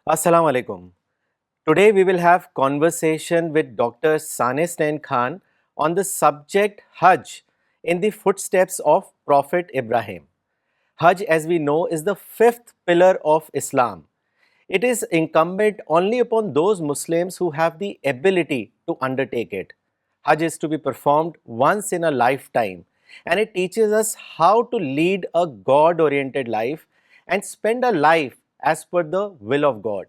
Assalamu alaikum. Today we will have conversation with Dr. Sanis Nain Khan on the subject Hajj in the footsteps of Prophet Ibrahim. Hajj, as we know, is the fifth pillar of Islam. It is incumbent only upon those Muslims who have the ability to undertake it. Hajj is to be performed once in a lifetime, and it teaches us how to lead a God oriented life and spend a life as per the will of God.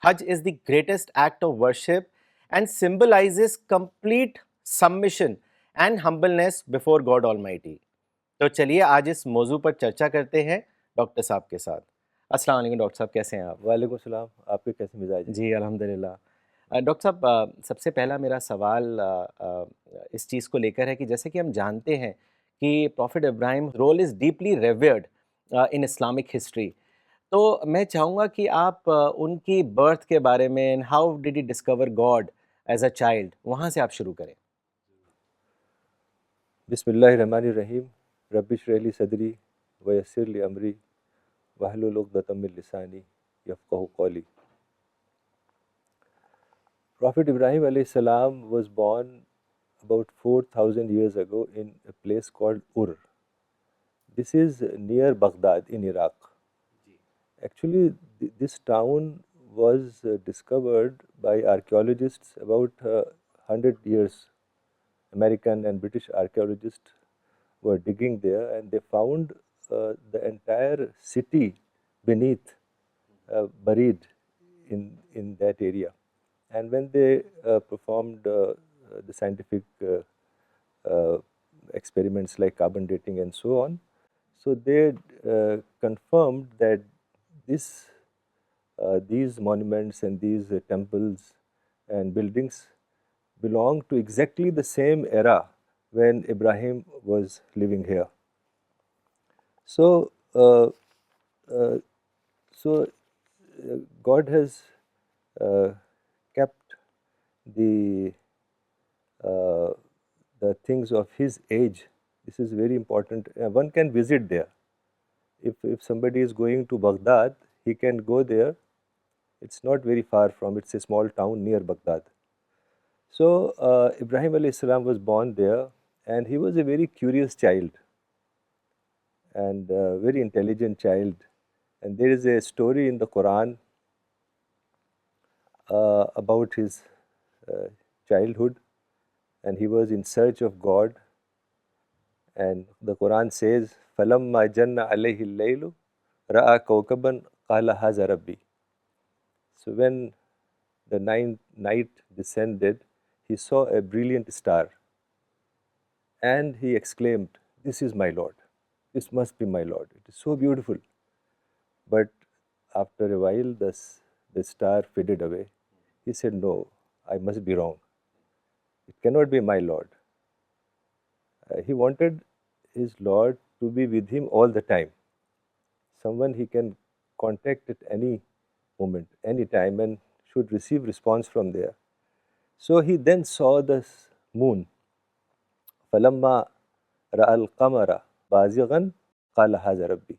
Hajj is the greatest act of worship and symbolizes complete submission and humbleness before God Almighty. تو چلیے آج اس موضوع پر چرچا کرتے ہیں doctor صاحب کے ساتھ. السلام علیکم ڈاکٹر صاحب، کیسے ہیں آپ؟ وعلیکم السلام. آپ کے کیسے مزاج ہیں؟ جی الحمدللہ. ڈاکٹر صاحب، سب سے پہلا میرا سوال اس چیز کو لے کر ہے کہ جیسے کہ ہم جانتے ہیں کہ prophet Ibrahim role is deeply revered in Islamic history. تو میں چاہوں گا کہ آپ ان کی برتھ کے بارے میں، how did he discover God as a child, وہاں سے آپ شروع کریں. بسم اللہ الرحمن الرحیم. رب اشرح لی صدری ویسر لی امری واحلل عقدۃ من لسانی یفقہوا قولی. Prophet Ibrahim alayhi salam was born about 4,000 years ago in a place called Ur. This is near Baghdad in Iraq. Actually, this town was discovered by archaeologists about 100 years. American and British archaeologists were digging there, and they found the entire city beneath, buried in that area. And when they performed the scientific experiments like carbon dating and so on, so they confirmed that these monuments and these temples and buildings belong to exactly the same era when Ibrahim was living here. So God has kept the things of his age. This is very important. One can visit there. If somebody is going to Baghdad, he can go there. It's not very far from, it's a small town near Baghdad. So Ibrahim alayhi salam was born there, and he was a very curious child and very intelligent child. And there is a story in the Quran about his childhood, and he was in search of God. And the Quran says, فَلَمَّا جَنَّ عَلَيْهِ اللَّيْلُ رَأَى كَوْكَبًا قَالَ هَذَا رَبِّي. So when the night descended, he saw a brilliant star, and he exclaimed, "This is my Lord. This must be my Lord. It is so beautiful." But after a while, the star faded away. He said, "No, I must be wrong. It cannot be my Lord." He wanted his Lord to be with him all the time, someone he can contact at any moment, any time, and should receive response from there. So he then saw the moon. فَلَمَّا رَأَى الْقَمَرَ بَازِغًا قَالَ هَذَا رَبِّي.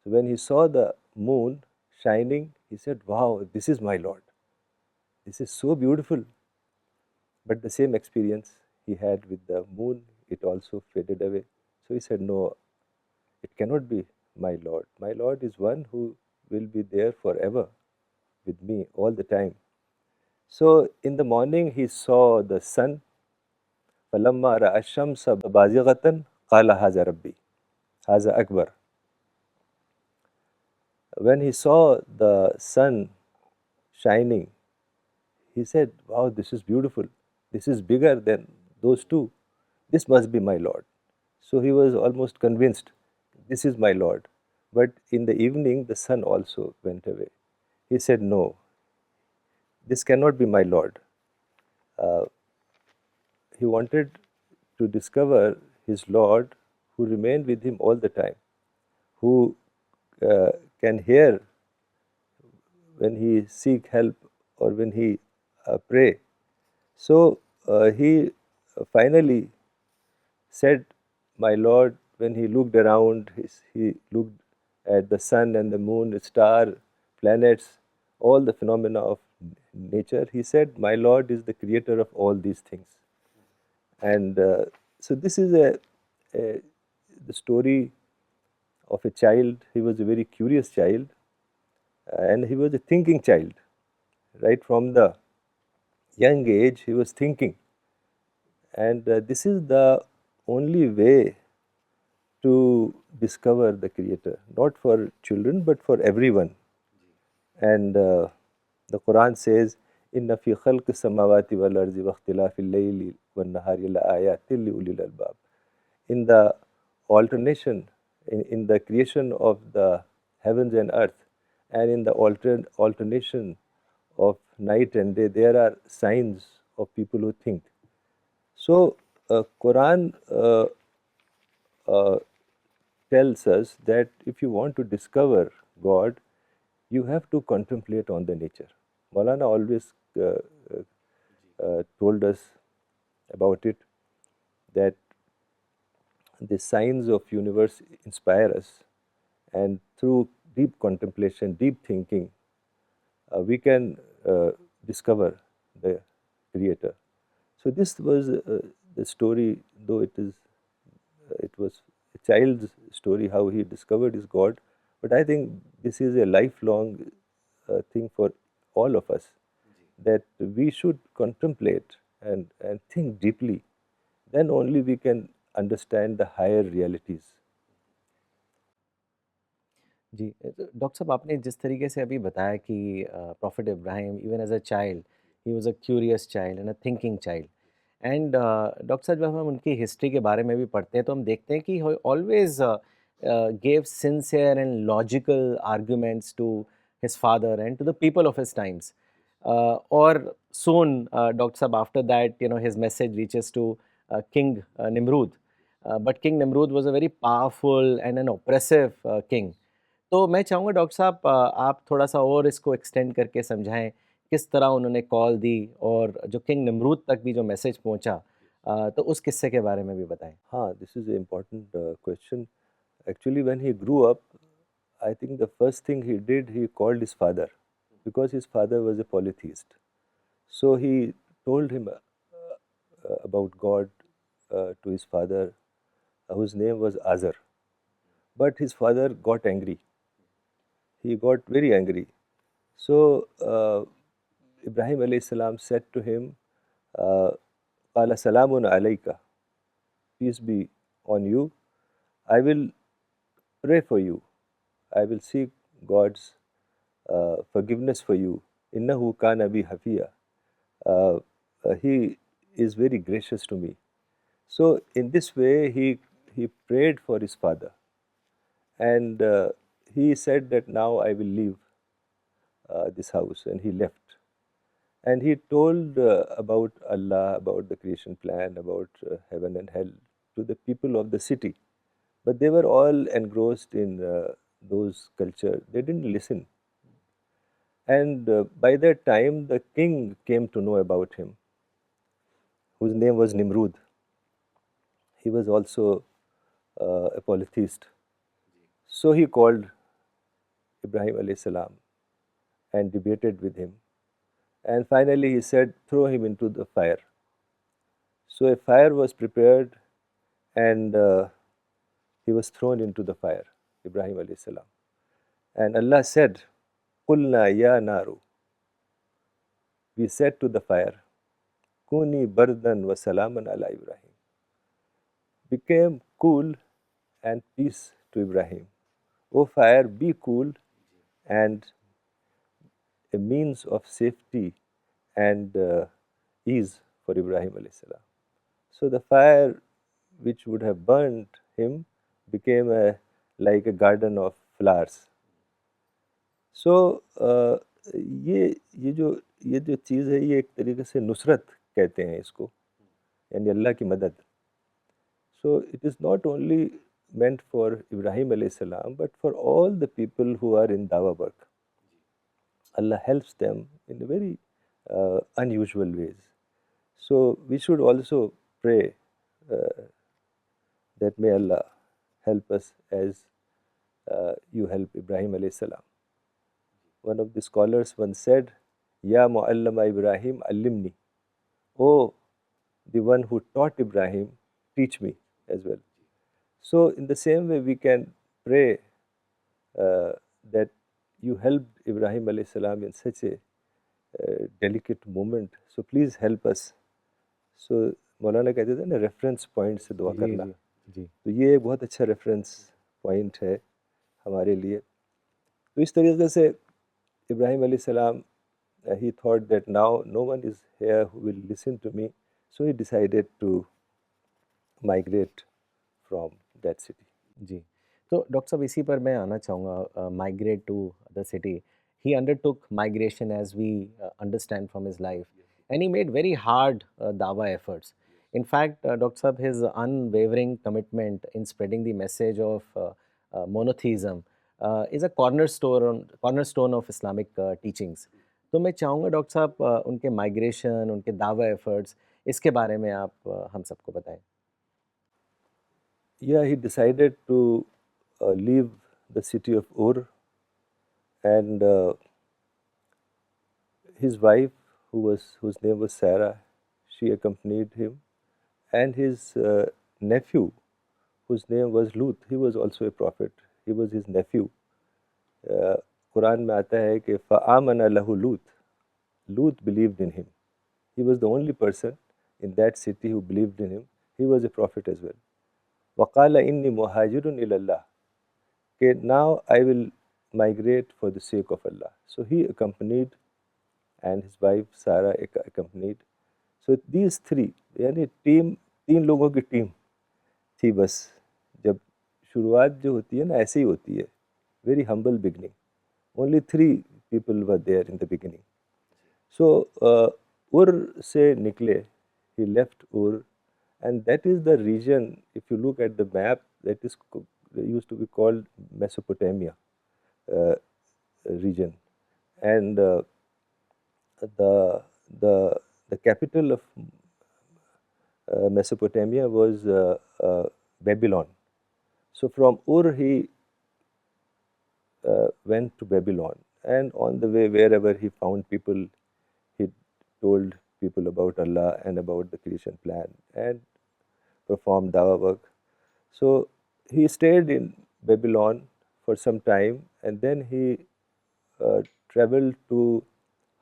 So when he saw the moon shining, he said, "Wow, this is my Lord. This is so beautiful." But the same experience he had with the moon, it also faded away. So he said, "No, it cannot be my Lord. My Lord is one who will be there forever with me all the time." So in the morning he saw the sun. فَلَمَّا رَأَى الشَّمْسَ بَازِغَةً قَالَ هَذَا رَبِّي هَذَا أَكْبَرُ. When he saw the sun shining, he said, "Wow, this is beautiful. This is bigger than those two. This must be my Lord." So he was almost convinced, this is my Lord. But in the evening, the sun also went away. He said, "No, this cannot be my Lord." He wanted to discover his Lord who remained with him all the time, who can hear when he seek help or when he pray. So he finally said, "My Lord," when he looked around, he looked at the sun and the moon, the star, planets, all the phenomena of nature. He said, "My Lord is the creator of all these things." And so this is the story of a child. He was a very curious child, and he was a thinking child. Right from the young age, he was thinking. And this is the only way to discover the Creator, not for children, but for everyone. And the Quran says, "Inna fi khalq samawati wal ardi wa ikhtilafil layli wan nahari la ayatin li ulil albab." In the alternation, in the creation of the heavens and earth, and in the alternation of night and day, there are signs of people who think. So, Quran uh, tells us that if you want to discover God, you have to contemplate on the nature. Maulana always told us about it, that the signs of universe inspire us, and through deep contemplation, deep thinking, we can discover the Creator. So this was the story, though it was a child's story, how he discovered his God. But I think this is a lifelong thing for all of us, that we should contemplate and think deeply. Then only we can understand the higher realities. जी, तो doctor साहब आपने जिस तरीके से अभी बताया कि prophet Ibrahim even as a child he was a curious child and a thinking child and doctor साहब जब हम उनकी हिस्ट्री के बारे में भी पढ़ते हैं तो हम देखते हैं कि always gave sincere and logical arguments to his father and to the people of his times. Or soon, Dr. Sab, after that, his message reaches to King Nimrud. But King Nimrud was a very powerful and an oppressive king. तो मैं चाहूँगा doctor साहब आप थोड़ा-सा और इसको extend करके समझाएँ, किस तरह उन्होंने कॉल दी और जो किंग नमरूद तक भी जो मैसेज पहुँचा तो उस किस्से के बारे में भी बताएँ? हाँ, this is an important question. Actually, when he grew up, I think the first thing he did, he called his father, because his father was a polytheist. So he told him about God to his father, whose name was Azar. But his father got angry. He got very angry. So Ibrahim alayhi salam said to him, "Qala salamun alayka, peace be on you. I will pray for you. I will seek God's forgiveness for you. Innahu kana bi hafiya. Uh, he is very gracious to me." So in this way, he prayed for his father, and he said that now I will leave this house, and he left. And he told about Allah, about the creation plan, about heaven and hell to the people of the city. But they were all engrossed in those culture. They didn't listen. And by that time, the king came to know about him, whose name was Nimrud. He was also a polytheist. So he called Ibrahim alayhi salam and debated with him. And finally he said, "Throw him into the fire." So a fire was prepared, and he was thrown into the fire, Ibrahim alayhi salam. And Allah said, "Qulna ya naru." We said to the fire, "Kuni bardan wa salaman ala Ibrahim." Became cool and peace to Ibrahim. O fire, be cool and a means of safety and ease for Ibrahim alayhi salam. So the fire which would have burnt him became like a garden of flowers. So یہ جو چیز ہے یہ ایک طریقے سے نصرت کہتے ہیں اس کو, یعنی اللہ کی مدد. So it is not only meant for Ibrahim alayhi salam, but for all the people who are in dawa work. Allah helps them in very unusual ways. So we should also pray that may Allah help us as you help Ibrahim alayhi salam. one of the scholars once said, Ya Muallama Ibrahim, allimni. Oh, the one who taught Ibrahim, teach me as well. So in the same way, we can pray that you helped Ibrahim alayhi salam in such a delicate moment. So please help us. So مولانا کہتے تھے نا reference point سے دعا کرنا. جی تو یہ ایک بہت اچھا ریفرنس پوائنٹ ہے ہمارے لیے. تو اس طریقے سے ابراہیم علیہ السلام he thought that now no one is here who will listen to me, so he decided to migrate from that city. جی تو ڈاکٹر صاحب اسی پر میں آنا چاہوں گا. Migrate to other city, he undertook migration as we understand from his life, and he made very hard دعویٰ efforts. In fact doctor صاحب his unwavering commitment in spreading the message of monotheism is a cornerstone of Islamic teachings. تو میں چاہوں گا doctor صاحب ان کے migration, ان کے دعویٰ efforts, اس کے بارے میں آپ ہم سب کو بتائیں. Yeah, he decided to leave the city of Ur, and his wife, whose name was Sarah, she accompanied him, and his nephew, whose name was Lut, he was also a prophet. He was his nephew. قرآن میں آتا ہے کہ فآمن لہ لوط. Lut believed in him. He was the only person in that city who believed in him. He was a prophet as well. وَقَالَ إِنِّي مُهَاجِرٌ إِلَى اللَّهِ, کہ now I will migrate for the sake of Allah. So he accompanied, and his wife Sarah accompanied. So these three, یعنی تین لوگوں کی team تھی بس. جب شروعات جو ہوتی ہے نا ایسے ہی ہوتی ہے, very humble beginning. Only 3 people were there in the beginning. So Ur سے نکلے, he left Ur, and that is the region, if you look at the map, that is used to be called Mesopotamia region. And the capital of Mesopotamia was Babylon. So from Ur he went to Babylon, and on the way, wherever he found people, he told people about Allah and about the creation plan and performed dawah work. So he stayed in Babylon for some time, and then he traveled to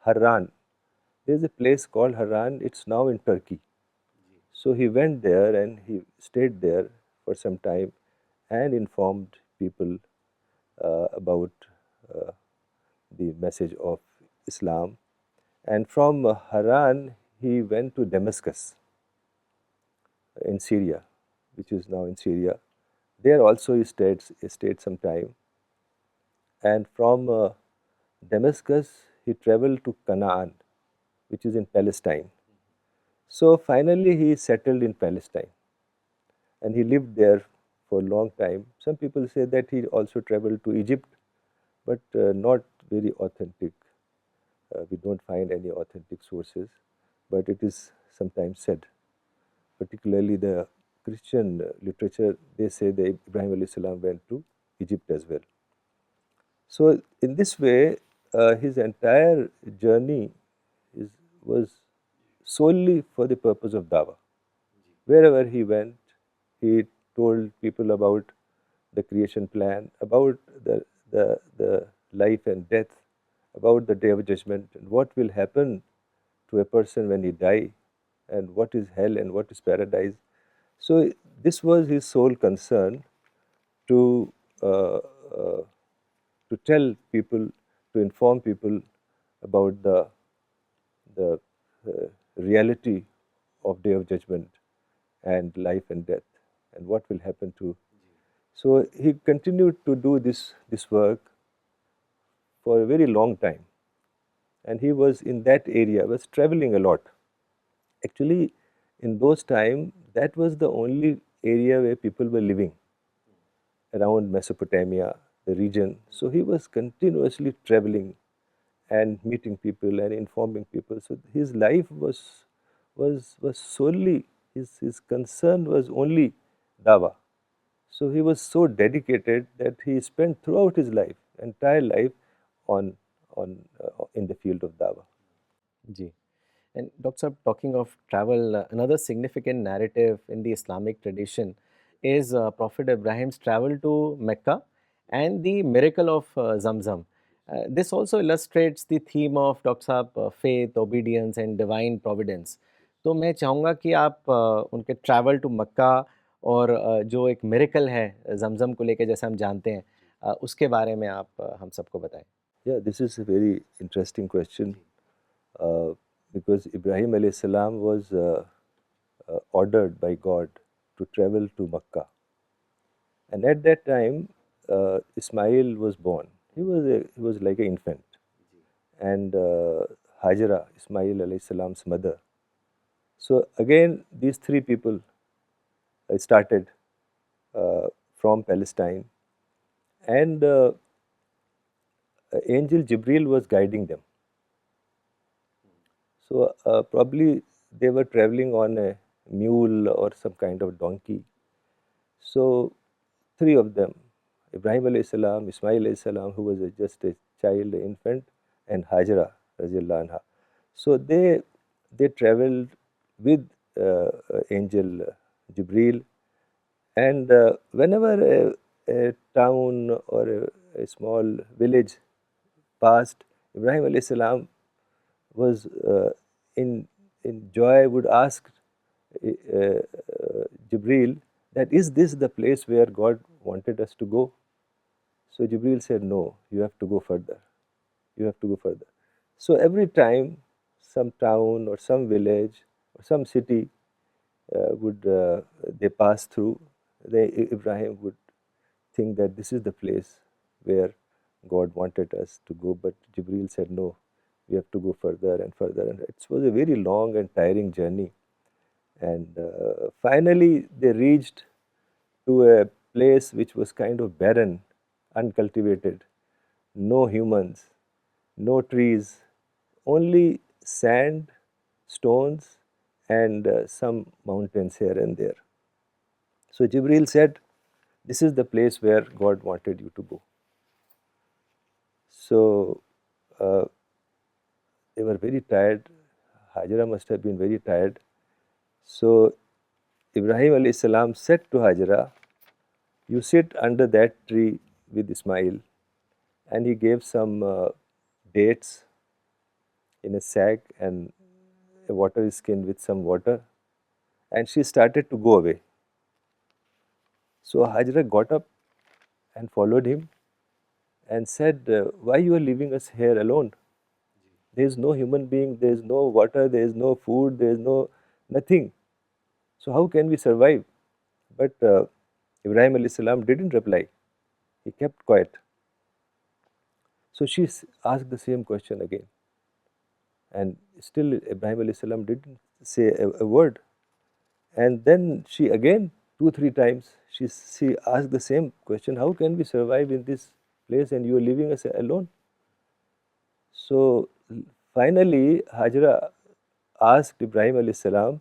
Haran. There's a place called Haran, it's now in Turkey. So he went there and he stayed there for some time and informed people about the message of Islam. And from Haran he went to Damascus in Syria, which is now in Syria. There also he stayed some time. And from Damascus he traveled to Canaan, which is in Palestine. So finally he settled in Palestine, and he lived there for a long time. Some people say that he also traveled to Egypt, but not very authentic. We don't find any authentic sources, but it is sometimes said. Particularly the Christian literature, they say that Ibrahim alayhi salam went to Egypt as well. So in this way, his entire journey was solely for the purpose of dawah. Wherever he went, he told people about the creation plan, about the life and death, about the day of judgment, and what will happen to a person when he dies, and what is hell and what is paradise. So this was his sole concern, to tell people, to inform people about the reality of day of judgment and life and death, and what will happen to. So he continued to do this work for a very long time, and he was in that area, was traveling a lot. Actually, in those times, that was the only area where people were living around Mesopotamia, the region. So he was continuously traveling and meeting people and informing people. So his life was solely, his concern was only dawah. So he was so dedicated that he spent throughout his life, entire life, on in the field of dawah. Ji. And Dr. Saab, talking of travel, another significant narrative in the Islamic tradition is Prophet Ibrahim's travel to Mecca and the miracle of Zamzam. This also illustrates the theme of Dr. Saab, faith, obedience and divine providence. تو میں چاہوں گا کہ آپ ان کے travel to مکہ اور جو ایک miracle ہے زمزم کو لے کے جیسے ہم جانتے ہیں اس کے بارے میں آپ ہم سب کو بتائیں. Yeah, this is a very interesting question because Ibrahim alayhi salam was ordered by God to travel to Makkah. And at that time, Ismail was born. He was like an infant. And Hajara, Ismail alayhi salam's mother. So again, these three people started from Palestine, and angel Jibril was guiding them. So probably they were traveling on a mule or some kind of donkey. So three of them, Ibrahim alayhi salam, Ismail alayhi salam, who was just a child, an infant, and Hajara radiallahu anha. So they traveled with angel Jibril, and whenever a town or a small village passed, Ibrahim alayhi salam was in joy would ask Jibril that, is this the place where God wanted us to go? So Jibril said, no, you have to go further. You have to go further. So every time some town or some village or some city they pass through, Ibrahim would think that this is the place where God wanted us to go, but Jibril said, no, we have to go further and further. And it was a very long and tiring journey. And finally, they reached to a place which was kind of barren, uncultivated, no humans, no trees, only sand, stones, and some mountains here and there. So Jibril said, this is the place where God wanted you to go. So they were very tired. Hajara must have been very tired. So Ibrahim alayhi salam said to Hajara, you sit under that tree with Ismail, and he gave some dates in a sack and a water skin with some water, and she started to go away. So Hajara got up and followed him and said, why you are leaving us here alone? There is no human being, there is no water, there is no food, there is nothing. So how can we survive? But Ibrahim alayhi salam didn't reply. He kept quiet. So she asked the same question again. And still Ibrahim alayhi salam didn't say a word. And then she again, 2-3 times, she asked the same question, how can we survive in this place and you are leaving us alone? So finally Hajara asked Ibrahim alayhi salam,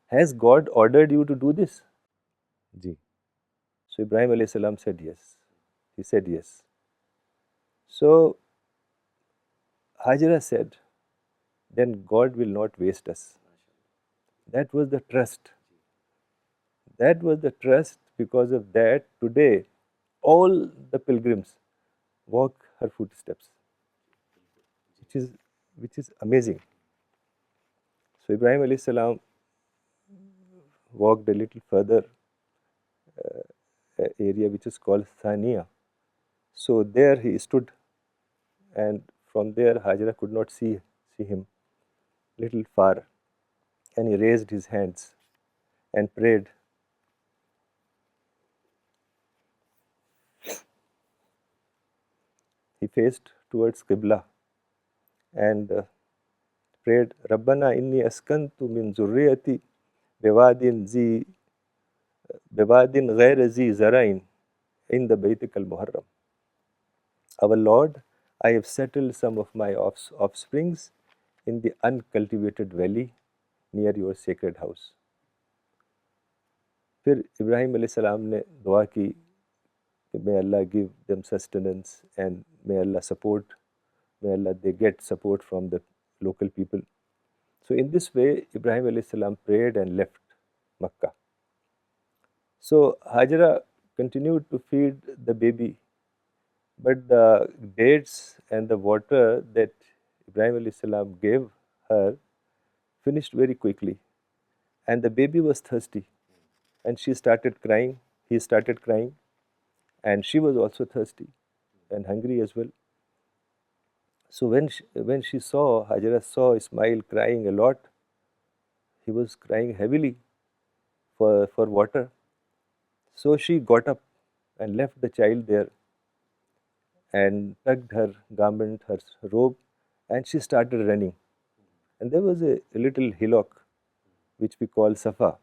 has God ordered you to do this? Ji. So Ibrahim alayhi salam said yes. He said yes. So Hajara said, then God will not waste us. That was the trust. That was the trust. Because of that, today all the pilgrims walk her footsteps, which is amazing. So Ibrahim alayhi salam walked a little further, an area which is called Thaniya. So there he stood, and from there Hajara could not see him, little far, and he raised his hands and prayed. He faced towards Qibla and prayed, Rabbana inni askantu min zurriyati biwadin ghayra zi zara'in in the Baytik al-Muharram. Our Lord, I have settled some of my offsprings in the uncultivated valley near your sacred house. پھر ابراہیم علیہ السلام نے دعا کی کہ may Allah give them sustenance and may Allah support may Allah, they get support from the local people. So in this way, Ibrahim alayhi salam prayed and left Makkah. So Hajara continued to feed the baby, but the dates and the water that Ibrahim alayhi salam gave her finished very quickly, and the baby was thirsty, and she started crying. He started crying, and she was also thirsty and hungry as well. So when she saw, Hajara saw Ismail crying a lot, he was crying heavily for water. So she got up and left the child there and tugged her garment, her robe, and she started running. And there was a little hillock which we call Safa.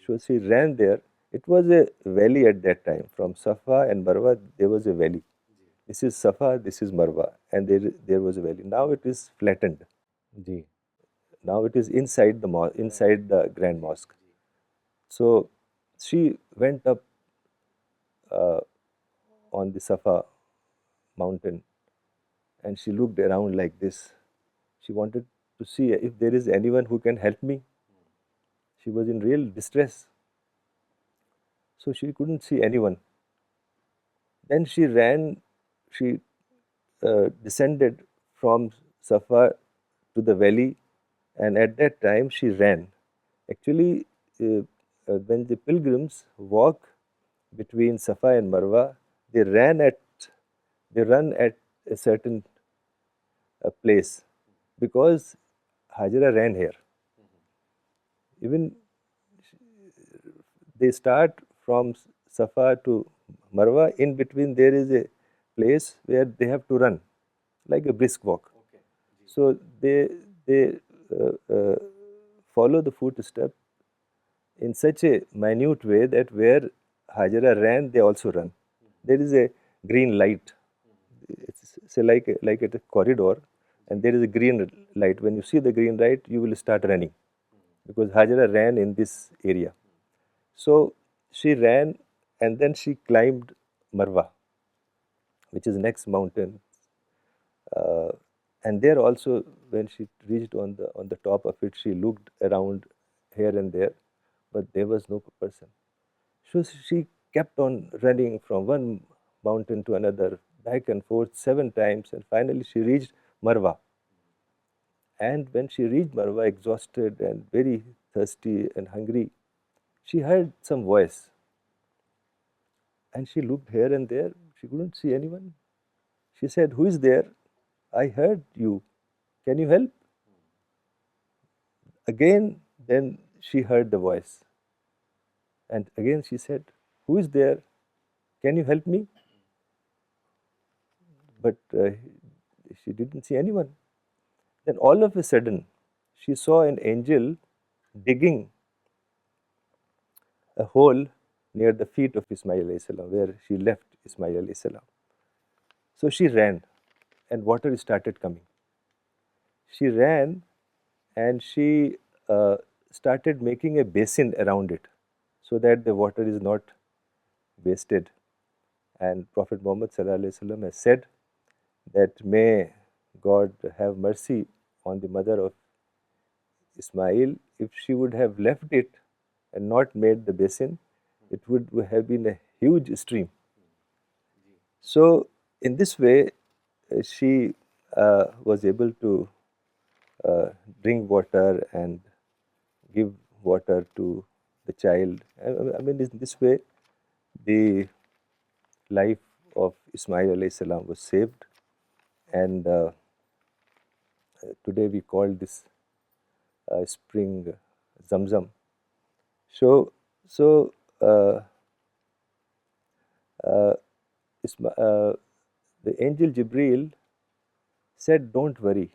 So she ran there. It was a valley at that time. From Safa and Marwa, there was a valley. This is Safa, this is Marwa, and there was a valley. Now it is flattened. Ji. Now it is inside the Grand Mosque. So she went up on the Safa mountain, and she looked around like this. She wanted to see if there is anyone who can help me. She was in real distress. So she couldn't see anyone. Then she ran, she descended from Safa to the valley, and at that time she ran. Actually, when the pilgrims walk between Safa and Marwa, they run at a certain place, because Hajara ran here. Even they start from Safa to Marwa. In between, there is a place where they have to run, like a brisk walk. So they follow the footstep in such a minute way that where Hajara ran, they also run. There is a green light. It's like a corridor, and there is a green light. When you see the green light, you will start running, because Hajara ran in this area. So she ran, and then she climbed Marwa, which is next mountain. And there also, when she reached on the top of it, she looked around here and there, but there was no person. So she kept on running from one mountain to another, back and forth 7 times, and finally she reached Marwa. And when she reached Marwa, exhausted and very thirsty and hungry, she heard some voice. And she looked here and there. She couldn't see anyone. She said, "Who is there? I heard you. Can you help?" Again, then she heard the voice. And again she said, "Who is there? Can you help me?" But she didn't see anyone. Then all of a sudden, she saw an angel digging a hole near the feet of Ismail alayhi salam, where she left Ismail alayhi salam. So she ran, and water started coming. She ran, and she started making a basin around it, so that the water is not wasted. And Prophet Muhammad sallallahu alaihi wasallam has said that may God have mercy on the mother of Ismail. If she would have left it and not made the basin, it would have been a huge stream. So in this way, she was able to drink water and give water to the child. I mean, in this way, the life of Ismail alayhi salam was saved, and today we call this spring Zamzam. So uh, the angel Jibreel said, "Don't worry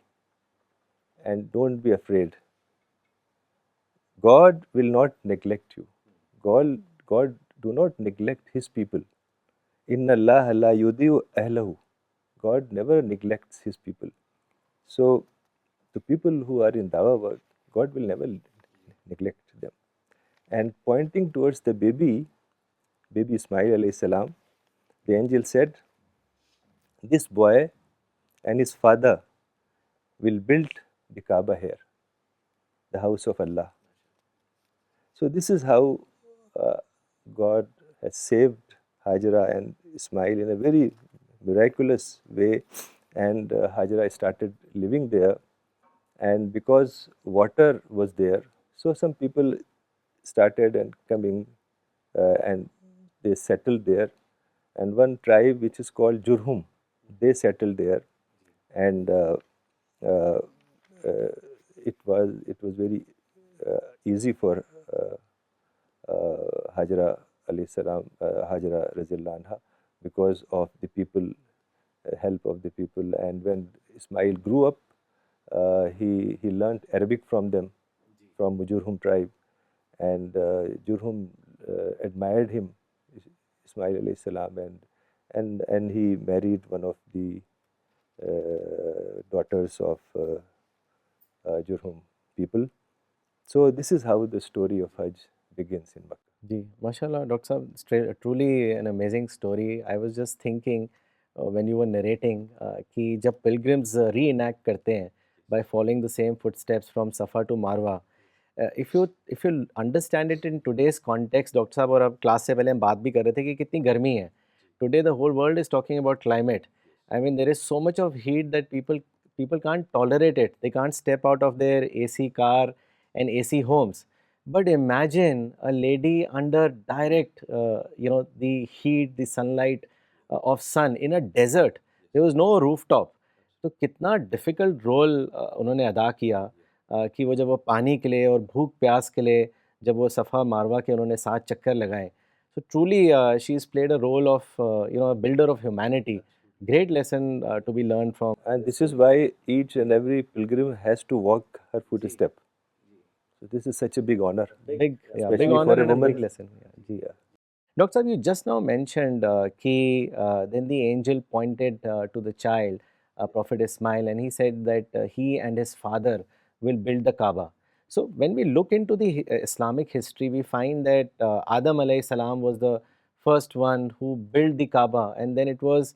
and don't be afraid. God will not neglect you. God do not neglect His people. Inna Allah la yudiyu ahlahu." God never neglects His people. So the people who are in Dawah work, God will never neglect them. And pointing towards the baby Ismail alayhi salam, the angel said, "This boy and his father will build the Kaaba here, the house of Allah. So this is how God has saved Hajara and Ismail in a very miraculous way, and Hajara started living there. And because water was there, so some people started and coming, and they settled there. And one tribe which is called Jurhum, they settled there, and uh, it was very easy for Hajara alayhi salam, Hajara Razillah anha, because of the people, help of the people. And when Ismail grew up, he learned Arabic from them, from Jurhum tribe, and Jurhum admired him, Ismail alayhi salam, and he married one of the daughters of Jurhum people. So this is how the story of Hajj begins in Makkah. جی ماشاء اللہ doctor صاحب truly an amazing story. I was just thinking when you were narrating کہ جب pilgrims reenact کرتے ہیں by following the same footsteps from Safa to Marwa, if you understand it in today's context doctor صاحب, اور اب class سے پہلے ہم بات بھی کر رہے تھے کہ کتنی گرمی ہے today, the whole world is talking about climate. I mean there is so much of heat that people can't tolerate it. They can't step out of their AC car and AC homes. But imagine a lady under direct, the heat, the sunlight of sun in a desert. There was no rooftop. تو کتنا difficult role انہوں نے ادا کیا کہ وہ جب وہ پانی کے لیے اور بھوک پیاس کے لیے جب وہ صفا ماروا کے انہوں نے 7 چکر لگائے. So truly she has played a role of, a builder of humanity. Great lesson to be learned from. And this is why each and every pilgrim has to walk her footstep. So this is such a big honor. Big especially honor for a and a woman. big lesson. Yeah. Yeah. Dr. Sahib, you just now mentioned then the angel pointed to the child, Prophet Ismail, and he said that he and his father will build the Kaaba. So when we look into the Islamic history, we find that Adam alayhi salam was the first one who built the Kaaba, and then it was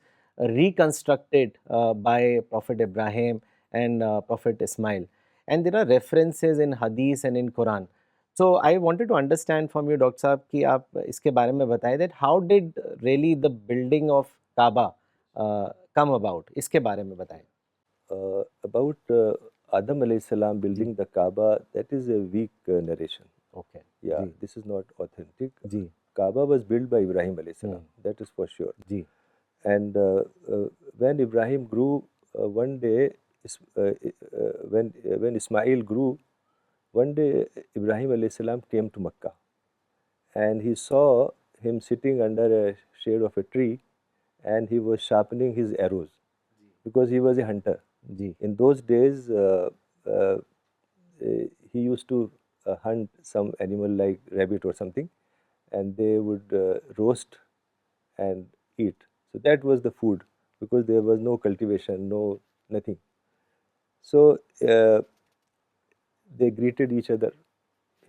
reconstructed by Prophet Ibrahim and Prophet Ismail. And there are references in Hadith and in Quran. So I wanted to understand from you, Dr. Saab, کہ آپ اس کے بارے میں بتائیں that how did really the building of Kaaba come about. اس کے بارے میں بتائیں. About Adam alayhi salam building the Kaaba, that is a weak narration. Okay. Yeah, this is not authentic. G Kaaba was built by Ibrahim alayhi salam. That is for sure. G And when Ibrahim grew, one day, when Ismail grew, one day Ibrahim alayhi salam came to Makkah, and he saw him sitting under a shade of a tree, and he was sharpening his arrows because he was a hunter. G In those days, he used to hunt some animal like rabbit or something, and they would roast and eat. So that was the food, because there was no cultivation, nothing. So they greeted each other.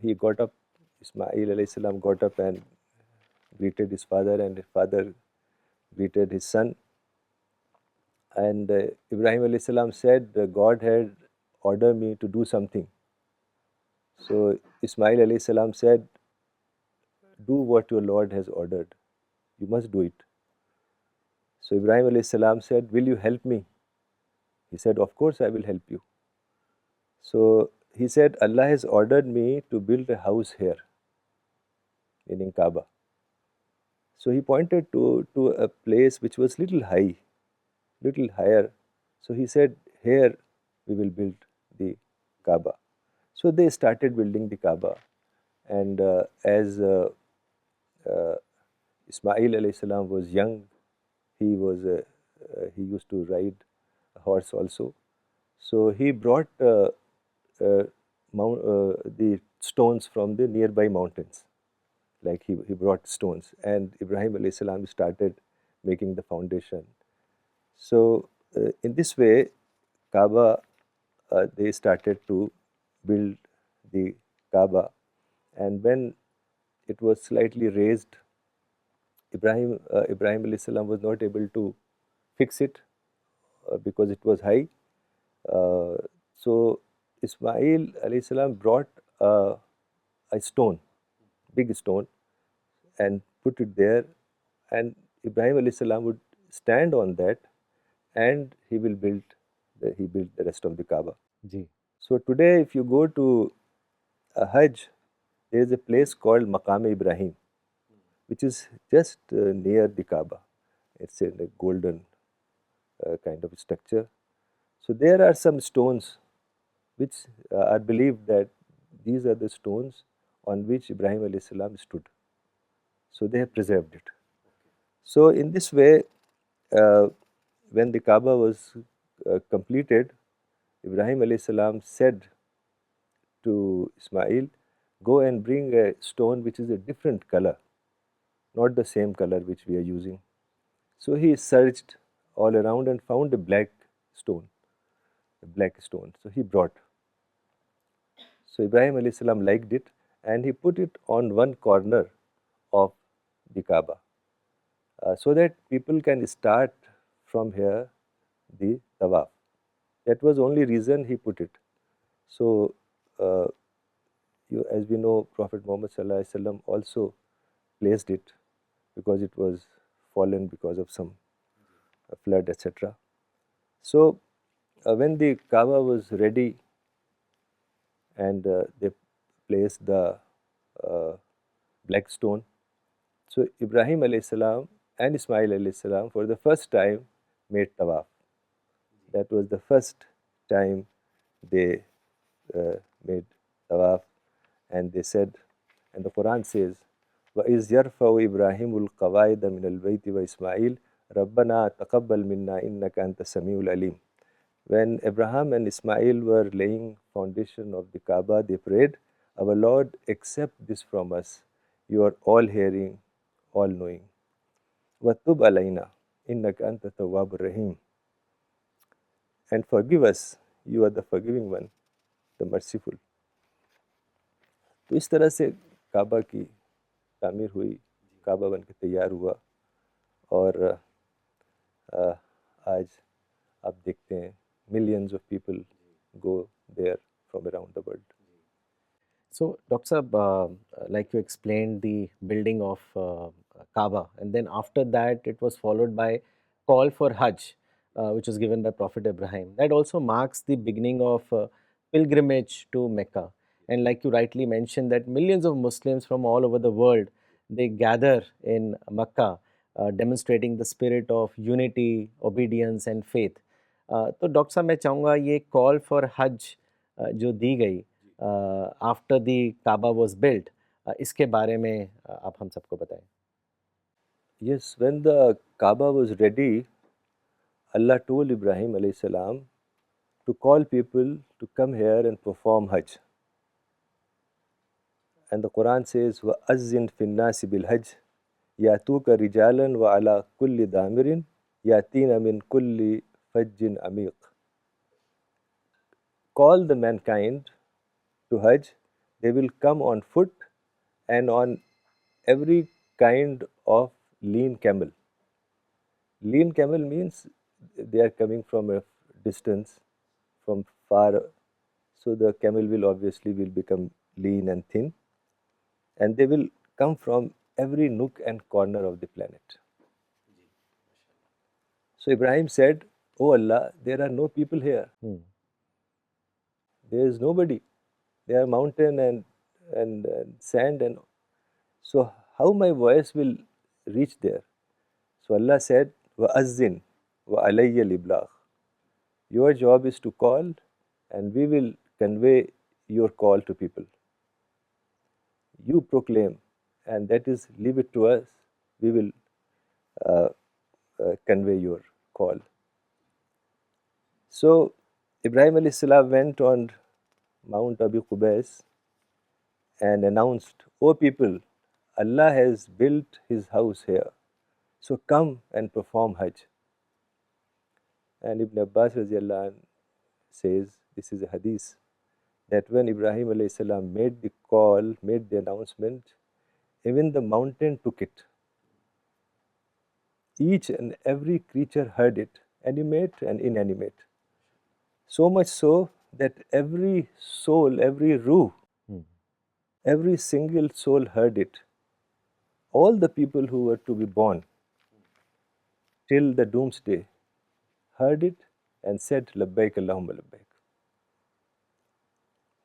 He got up, Ismail alayhi salam got up and greeted his father, and his father greeted his son. And Ibrahim alayhi salam said, God had ordered me to do something. So Ismail alayhi salam said, do what your Lord has ordered. You must do it. So Ibrahim alayhi salam said, will you help me? He said, of course I will help you. So he said, Allah has ordered me to build a house here, meaning Kaaba. So he pointed to a place which was little higher. So he said, here we will build the Kaaba. So they started building the Kaaba. And as Ismail alayhi salam was young, he used to ride a horse also. So he brought the stones from the nearby mountains. Like he brought stones, and Ibrahim alayhi salam started making the foundation. So in this way, Kaaba, they started to build the Kaaba. And when it was slightly raised, Ibrahim alayhi salam was not able to fix it because it was high. So Ismail alayhi salam brought a stone, big stone, and put it there, and Ibrahim alayhi salam would stand on that, and he built the rest of the Kaaba. Ji. So today, if you go to a Hajj, there is a place called Maqam Ibrahim, which is just near the Kaaba. It's in a golden kind of structure. So there are some stones which are believed that these are the stones on which Ibrahim alayhi salam stood. So they have preserved it. So in this way, when the Kaaba was completed, Ibrahim alayhi salam said to Ismail, go and bring a stone which is a different color, not the same color which we are using. So he searched all around and found a black stone. So he brought. So Ibrahim alayhi salam liked it, and he put it on one corner of the Kaaba, so that people can start from here the tawaf. That was only reason he put it. So uh, as we know, Prophet Muhammad sallallahu alaihi wasallam also placed it because it was fallen because of some flood, etc. So when the Kaaba was ready and they placed the black stone, so Ibrahim alayhi salam and Ismail alayhi salam for the first time made tawaf. That was the first time they made tawaf, and they said, and the Quran says, وَإِذْ يَرْفَعُ إِبْرَاهِيمُ الْقَوَاعِدَ مِنَ الْبَيْتِ وَإِسْمَاعِيلُ رَبَّنَا تَقَبَّلْ مِنَّا إِنَّكَ أَنْتَ السَّمِيعُ الْعَلِيمُ. When Abraham and Ismail were laying foundation of the Kaaba, they prayed, our Lord, accept this from us. You are all hearing, all knowing. وَتُبْ عَلَيْنَا إِنَّكَ أَنْتَ التَّوَّابُ الرَّحِيمُ. And forgive us, you are the forgiving one, the merciful. تو اس طرح سے کعبہ کی تعمیر ہوئی, کعبہ بن کے تیار ہوا, اور آج آپ دیکھتے ہیں millions of people go there from around the world. So, Dr. Saab, like you explained the building of Kaaba, and then after that it was followed by call for Hajj, which was given by Prophet Ibrahim. That also marks the beginning of pilgrimage to Mecca. And like you rightly mentioned, that millions of Muslims from all over the world, they gather in Mecca, demonstrating the spirit of unity, obedience and faith. تو doctor صاحب میں چاہوں گا یہ call for حج جو دی گئی after the Kaaba was built, اس کے بارے میں آپ ہم سب کو بتائیں. Yes, when the Kaaba was ready, Allah told Ibrahim alayhi salam to call people to come here and perform Hajj. And the Quran says, وَأَذِّن فِي النَّاسِ بِالْحَجِّ يَأْتُوكَ رِجَالًا وَعَلَى كُلِّ دَامِرٍ يَأْتِينَ مِنْ كُلِّ فَجٍّ عَمِيقٍ. Call the mankind to Hajj, they will come on foot and on every kind of lean camel. Lean camel means they are coming from a distance, from far, so the camel will obviously become lean and thin, and they will come from every nook and corner of the planet. So Ibrahim said, oh Allah, there are no people here. There is nobody. There are mountain and sand, and so how my voice will reach there? So Allah said, وَأَذِّن وَعَلَيَّ الْإِبْلَاغُ. Your job is to call, and we will convey your call to people. You proclaim, and that is, leave it to us. We will convey your call. So Ibrahim alayhi salam went on Mount Abi Qubais and announced, O people, Allah has built his house here, so come and perform Hajj. And Ibn Abbas radiallahu anh says, this is a hadith, that when Ibrahim alayhi salam made the call, made the announcement, even the mountain took it. Each and every creature heard it, animate and inanimate. So much so that every soul, every ruh, every single soul heard it. All the people who were to be born till the doomsday heard it and said, Labbaik Allahumma Labbaik.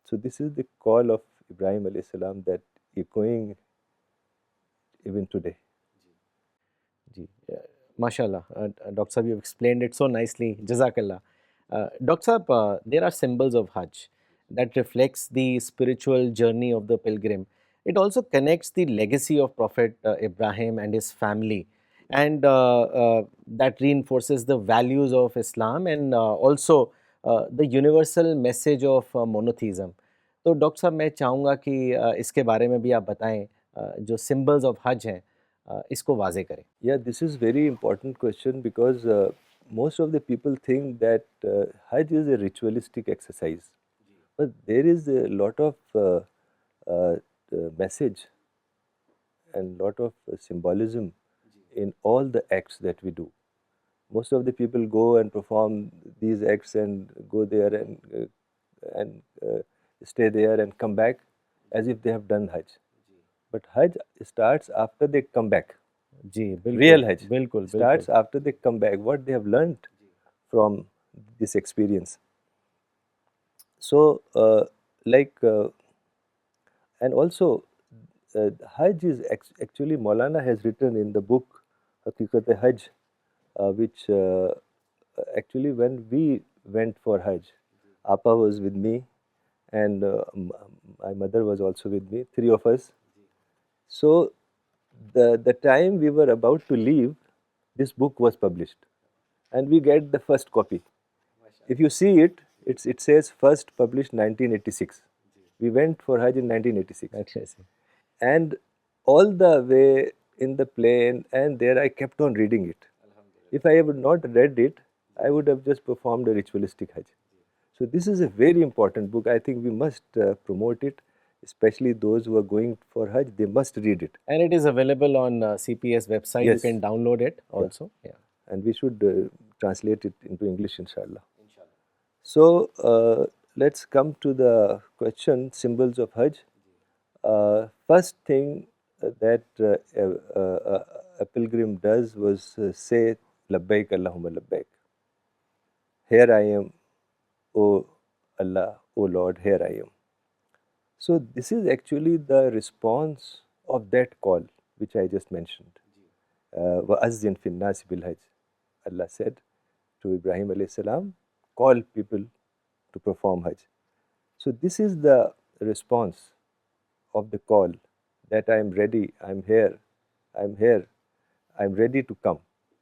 So this is the call of Ibrahim alayhi salam that echoing even today. Ji. MashaAllah. Dr. Sahab, you have explained it so nicely. Jazakallah. Dr. Sahab, there are symbols of Hajj that reflects the spiritual journey of the pilgrim. It also connects the legacy of Prophet Ibrahim and his family, and that reinforces the values of Islam and also the universal message of monotheism. تو doctor صاحب میں چاہوں گا کہ اس کے بارے میں بھی آپ بتائیں جو سمبلز آف حج ہیں اس کو واضح کریں. Yeah, this is very important question because most of the people think that Hajj is a ritualistic exercise, but there is a lot of message and lot of symbolism in all the acts that we do. Most of the people go and perform these acts and go there and stay there and come back as if they have done Hajj. But Hajj starts after they come back. جی بالکل Real Hajj بالکل starts after they come back, what they have learnt from this experience. So and also Hajj is actually Maulana has written in the book Haqiqat-e-Hajj, which actually when we went for Hajj, Appa was with me and my mother was also with me, 3 of us. So the time we were about to leave, this book was published and we get the first copy. If you see it, it says first published 1986. We went for Hajj in 1986. And all the way in the plane and there I kept on reading it. If I had not read it, I would have just performed a ritualistic Hajj. So this is a very important book. I think we must promote it, especially those who are going for Hajj, they must read it. And it is available on CPS website. Yes. You can download it also. Yeah. And we should translate it into English, inshallah. So let's come to the question, symbols of Hajj. First thing that a pilgrim does was say, Labbaik Allahumma Labbaik. Here I am, O Allah, O Lord, here I am. So this is actually the response of that call which I just mentioned. وَأَذِّن فِي النَّاسِ بِالْحَجِّ. Allah said to Ibrahim alayhi salam, call people to perform Hajj. So this is the response of the call that I am ready, I am here, I am here, I am ready to come,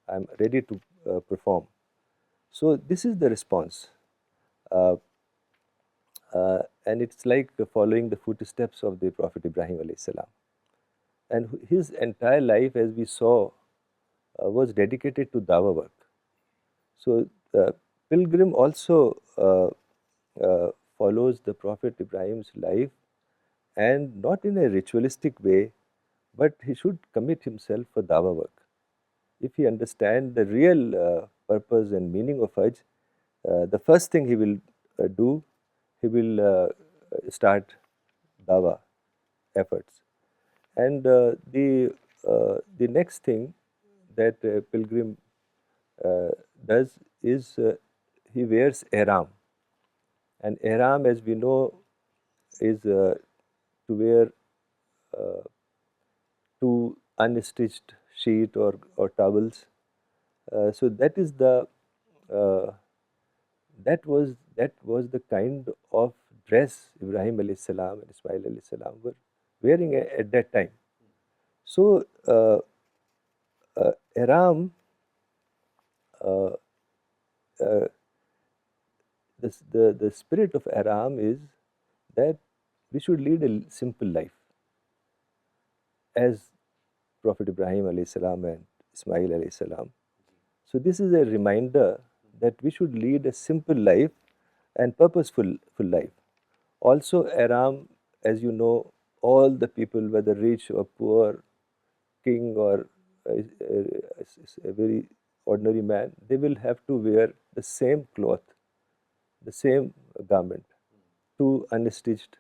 I am ready to perform. So this is the response. And it's like following the footsteps of the Prophet Ibrahim alayhi salam. And his entire life, as we saw, was dedicated to dawah work. So the pilgrim also follows the Prophet Ibrahim's life, and not in a ritualistic way, but he should commit himself for dawah work. If he understands the real purpose and meaning of Hajj, the first thing he will do, he will start dawah efforts. And the next thing that a pilgrim does is he wears ihram. And ihram, as we know, is to wear 2 unstitched sheet or towels. So that is the that was the kind of dress Ibrahim alayhi salam and Ismail alayhi salam were wearing at that time. So ihram, the spirit of ihram is that we should lead a simple life, as Prophet Ibrahim alayhi salam and Ismail alayhi salam. So this is a reminder that we should lead a simple life and purposeful life. Also ihram, as you know, all the people, whether rich or poor, king or a very ordinary man, they will have to wear the same cloth, the same garment, two unstitched.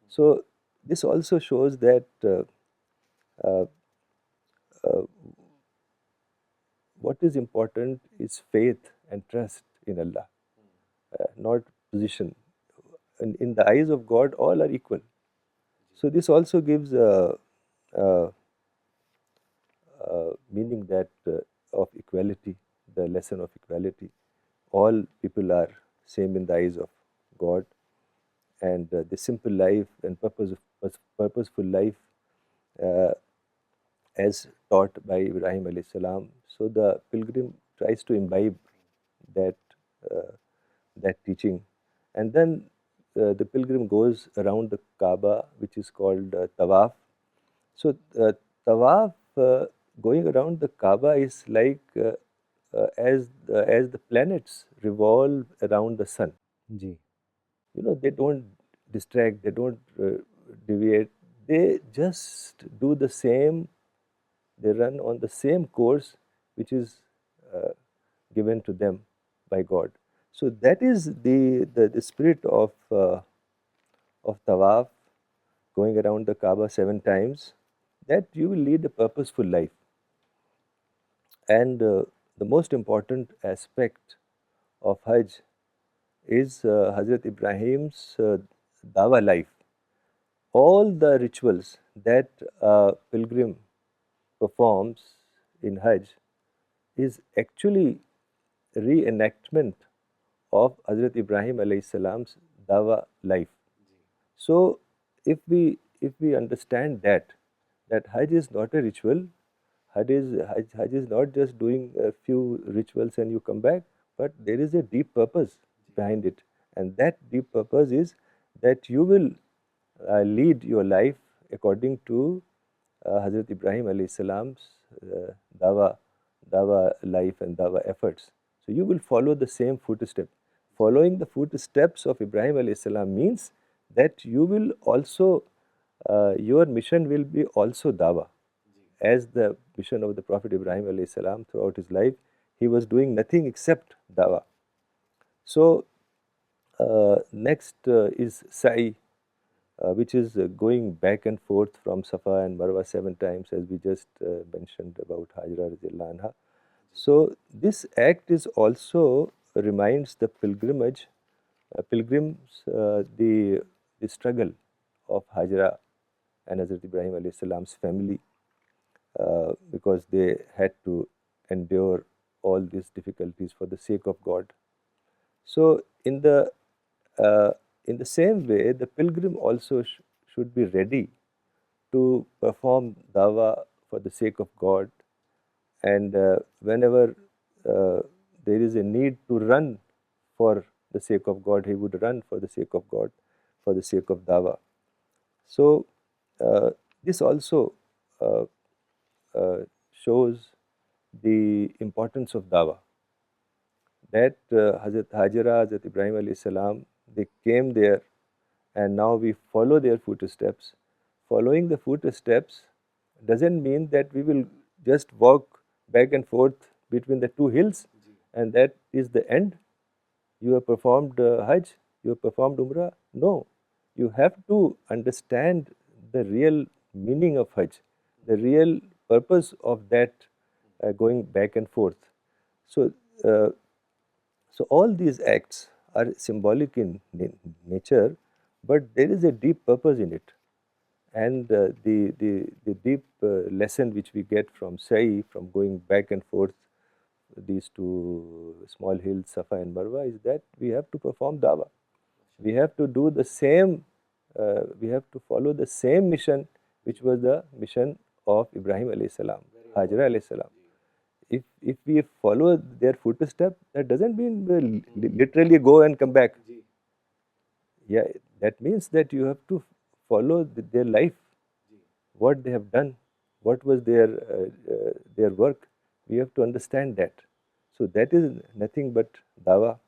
So this also shows that uh, what is important is faith and trust in Allah, not position. In the eyes of God, all are equal. So this also gives uh, meaning that of equality, the lesson of equality. All people are same in the eyes of God, and the simple life and purposeful life uh, as taught by Ibrahim alayhi salam. So the pilgrim tries to imbibe that uh, that teaching, and then the pilgrim goes around the Kaaba, which is called tawaf. So tawaf, going around the Kaaba, is like as the planets revolve around the sun. G They don't distract, they don't deviate. They just do the same. They run on the same course which is uh, given to them by God. So that is the spirit of tawaf, going around the Kaaba 7 times, that you will lead a purposeful life. And the most important aspect of Hajj is Hazrat Ibrahim's dawa life. All the rituals that a pilgrim performs in Hajj is actually reenactment of Hazrat Ibrahim alayhi salam's dawa life. So if we understand that Hajj is not a ritual, Hajj is not just doing a few rituals and you come back, but there is a deep purpose behind it, and that deep purpose is that you will lead your life according to Hazrat Ibrahim alayhi salam's dawa life and dawa efforts. So you will follow the same footstep. Following the footsteps of Ibrahim alayhi salam means that you will also, your mission will be also dawa. As the mission of the Prophet Ibrahim alayhi salam throughout his life, he was doing nothing except dawa. So next is sa'i, which is going back and forth from Safa and Marwa 7 times, as we just mentioned about Hajra radhiyallahu anha. So this act is also reminds the pilgrims the struggle of Hajra and Hazrat Ibrahim alayhi salam's family, because they had to endure all these difficulties for the sake of God. So in the same way, the pilgrim also should be ready to perform dawa for the sake of God, and whenever there is a need to run for the sake of God, he would run for the sake of God, for the sake of dawa. So this also shows the importance of dawa, that Hazrat Hajra, Hazrat Ibrahim alayhi salam, they came there, and now we follow their footsteps. Following the footsteps doesn't mean that we will just walk back and forth between the two hills and that is the end. You have performed Hajj, you have performed Umrah. No, you have to understand the real meaning of Hajj, the real purpose of that going back and forth. So, so all these acts are symbolic in nature, but there is a deep purpose in it. And the deep lesson which we get from Sa'i, from going back and forth these two small hills, Safa and Marwa, is that we have to perform dawa. We have to do the same, we have to follow the same mission which was the mission of Ibrahim alayhi salam, Hajra alayhi salam. If we follow their footstep, that doesn't mean we'll literally go and come back. Yeah, that means that you have to follow their life, what they have done, what was their work. We have to understand that. So that is nothing but dawa.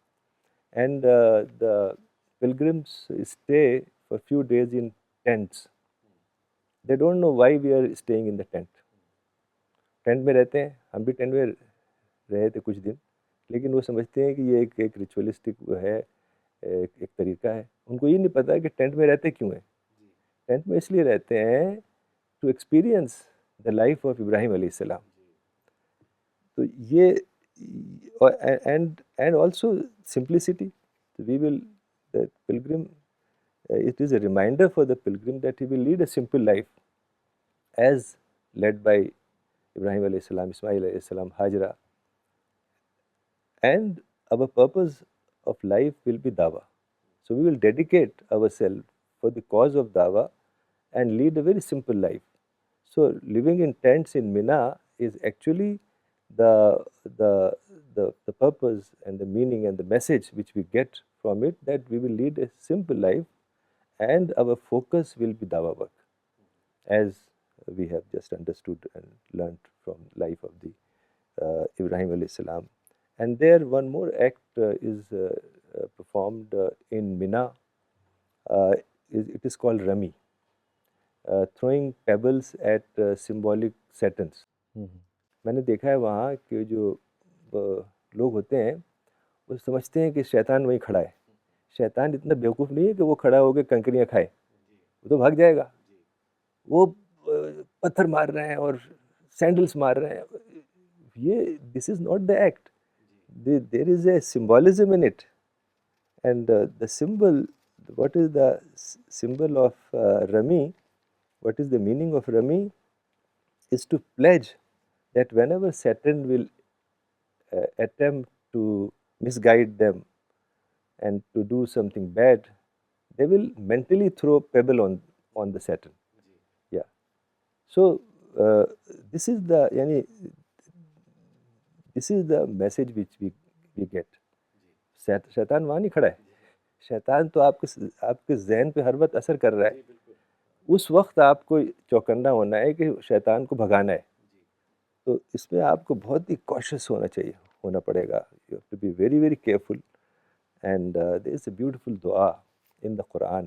And the pilgrims stay for a few days in tents. They don't know why we are staying in the tent. Tent में रहते हैं, हम भी tent में रहे थे कुछ दिन, लेकिन वो समझते हैं कि ये एक रिचुअलिस्टिक वो है, ایک طریقہ ہے. ان کو یہ نہیں پتہ کہ ٹینٹ میں رہتے کیوں ہیں. ٹینٹ میں اس لیے رہتے ہیں to experience the life of Ibrahim علیہ السلام. تو یہ and also simplicity. We will the pilgrim, it is a reminder for the pilgrim that he will lead a simple life as led by Ibrahim alayhi salam, Ismail alayhi salam, Hajra. And our purpose of life will be dawah. So we will dedicate ourselves for the cause of dawah and lead a very simple life. So living in tents in Mina is actually the purpose and the meaning and the message which we get from it, that we will lead a simple life and our focus will be dawah work, as we have just understood and learnt from life of the Ibrahim alayhi salam. And there one more act is performed in Mina. It is called Rami, throwing pebbles at symbolic satans. میں نے دیکھا ہے وہاں کہ جو لوگ ہوتے ہیں وہ سمجھتے ہیں کہ شیطان وہیں کھڑا ہے. شیطان اتنا بیوقوف نہیں ہے کہ وہ کھڑا ہو کے کنکریاں کھائے, وہ تو بھاگ جائے گا. وہ پتھر مار رہے ہیں اور سینڈلس مار رہے ہیں. یہ this is not the act. There is a symbolism in it. And the symbol, what is the symbol of رمی, what is the meaning of Rami, is to pledge that whenever Satan will attempt to misguide them and to do something bad, they will mentally throw a pebble on the Satan. Yeah. So this is the message which we get. شیطان وہاں نہیں کھڑا ہے. شیطان تو آپ کے ذہن پہ ہر وقت اثر کر رہا ہے. اس وقت آپ کو چوکنا ہونا ہے کہ شیطان کو بھگانا ہے. تو اس میں آپ کو بہت ہی کوشش ہونا پڑے گا. You have to be very very careful. And there is a beautiful دعا in the Quran,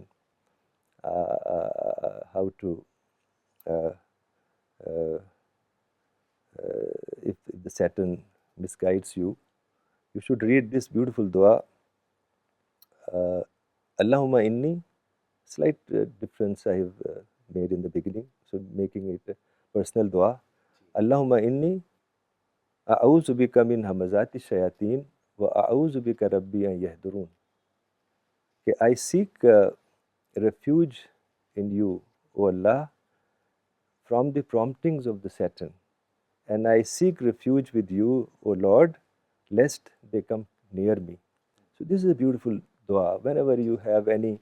how to if the Satan misguides you, you should read this beautiful dua. Allahumma inni, slight difference I have made in the beginning, so making it a personal dua. Allahumma inni a'udhu bika min hamazati shayateen wa a'udhu bika rabbi an yahdurun. Okay, I seek refuge in you, O Allah, from the promptings of the Satan, and I seek refuge with you, O Lord, lest they come near me. So this is a beautiful dua. Whenever you have any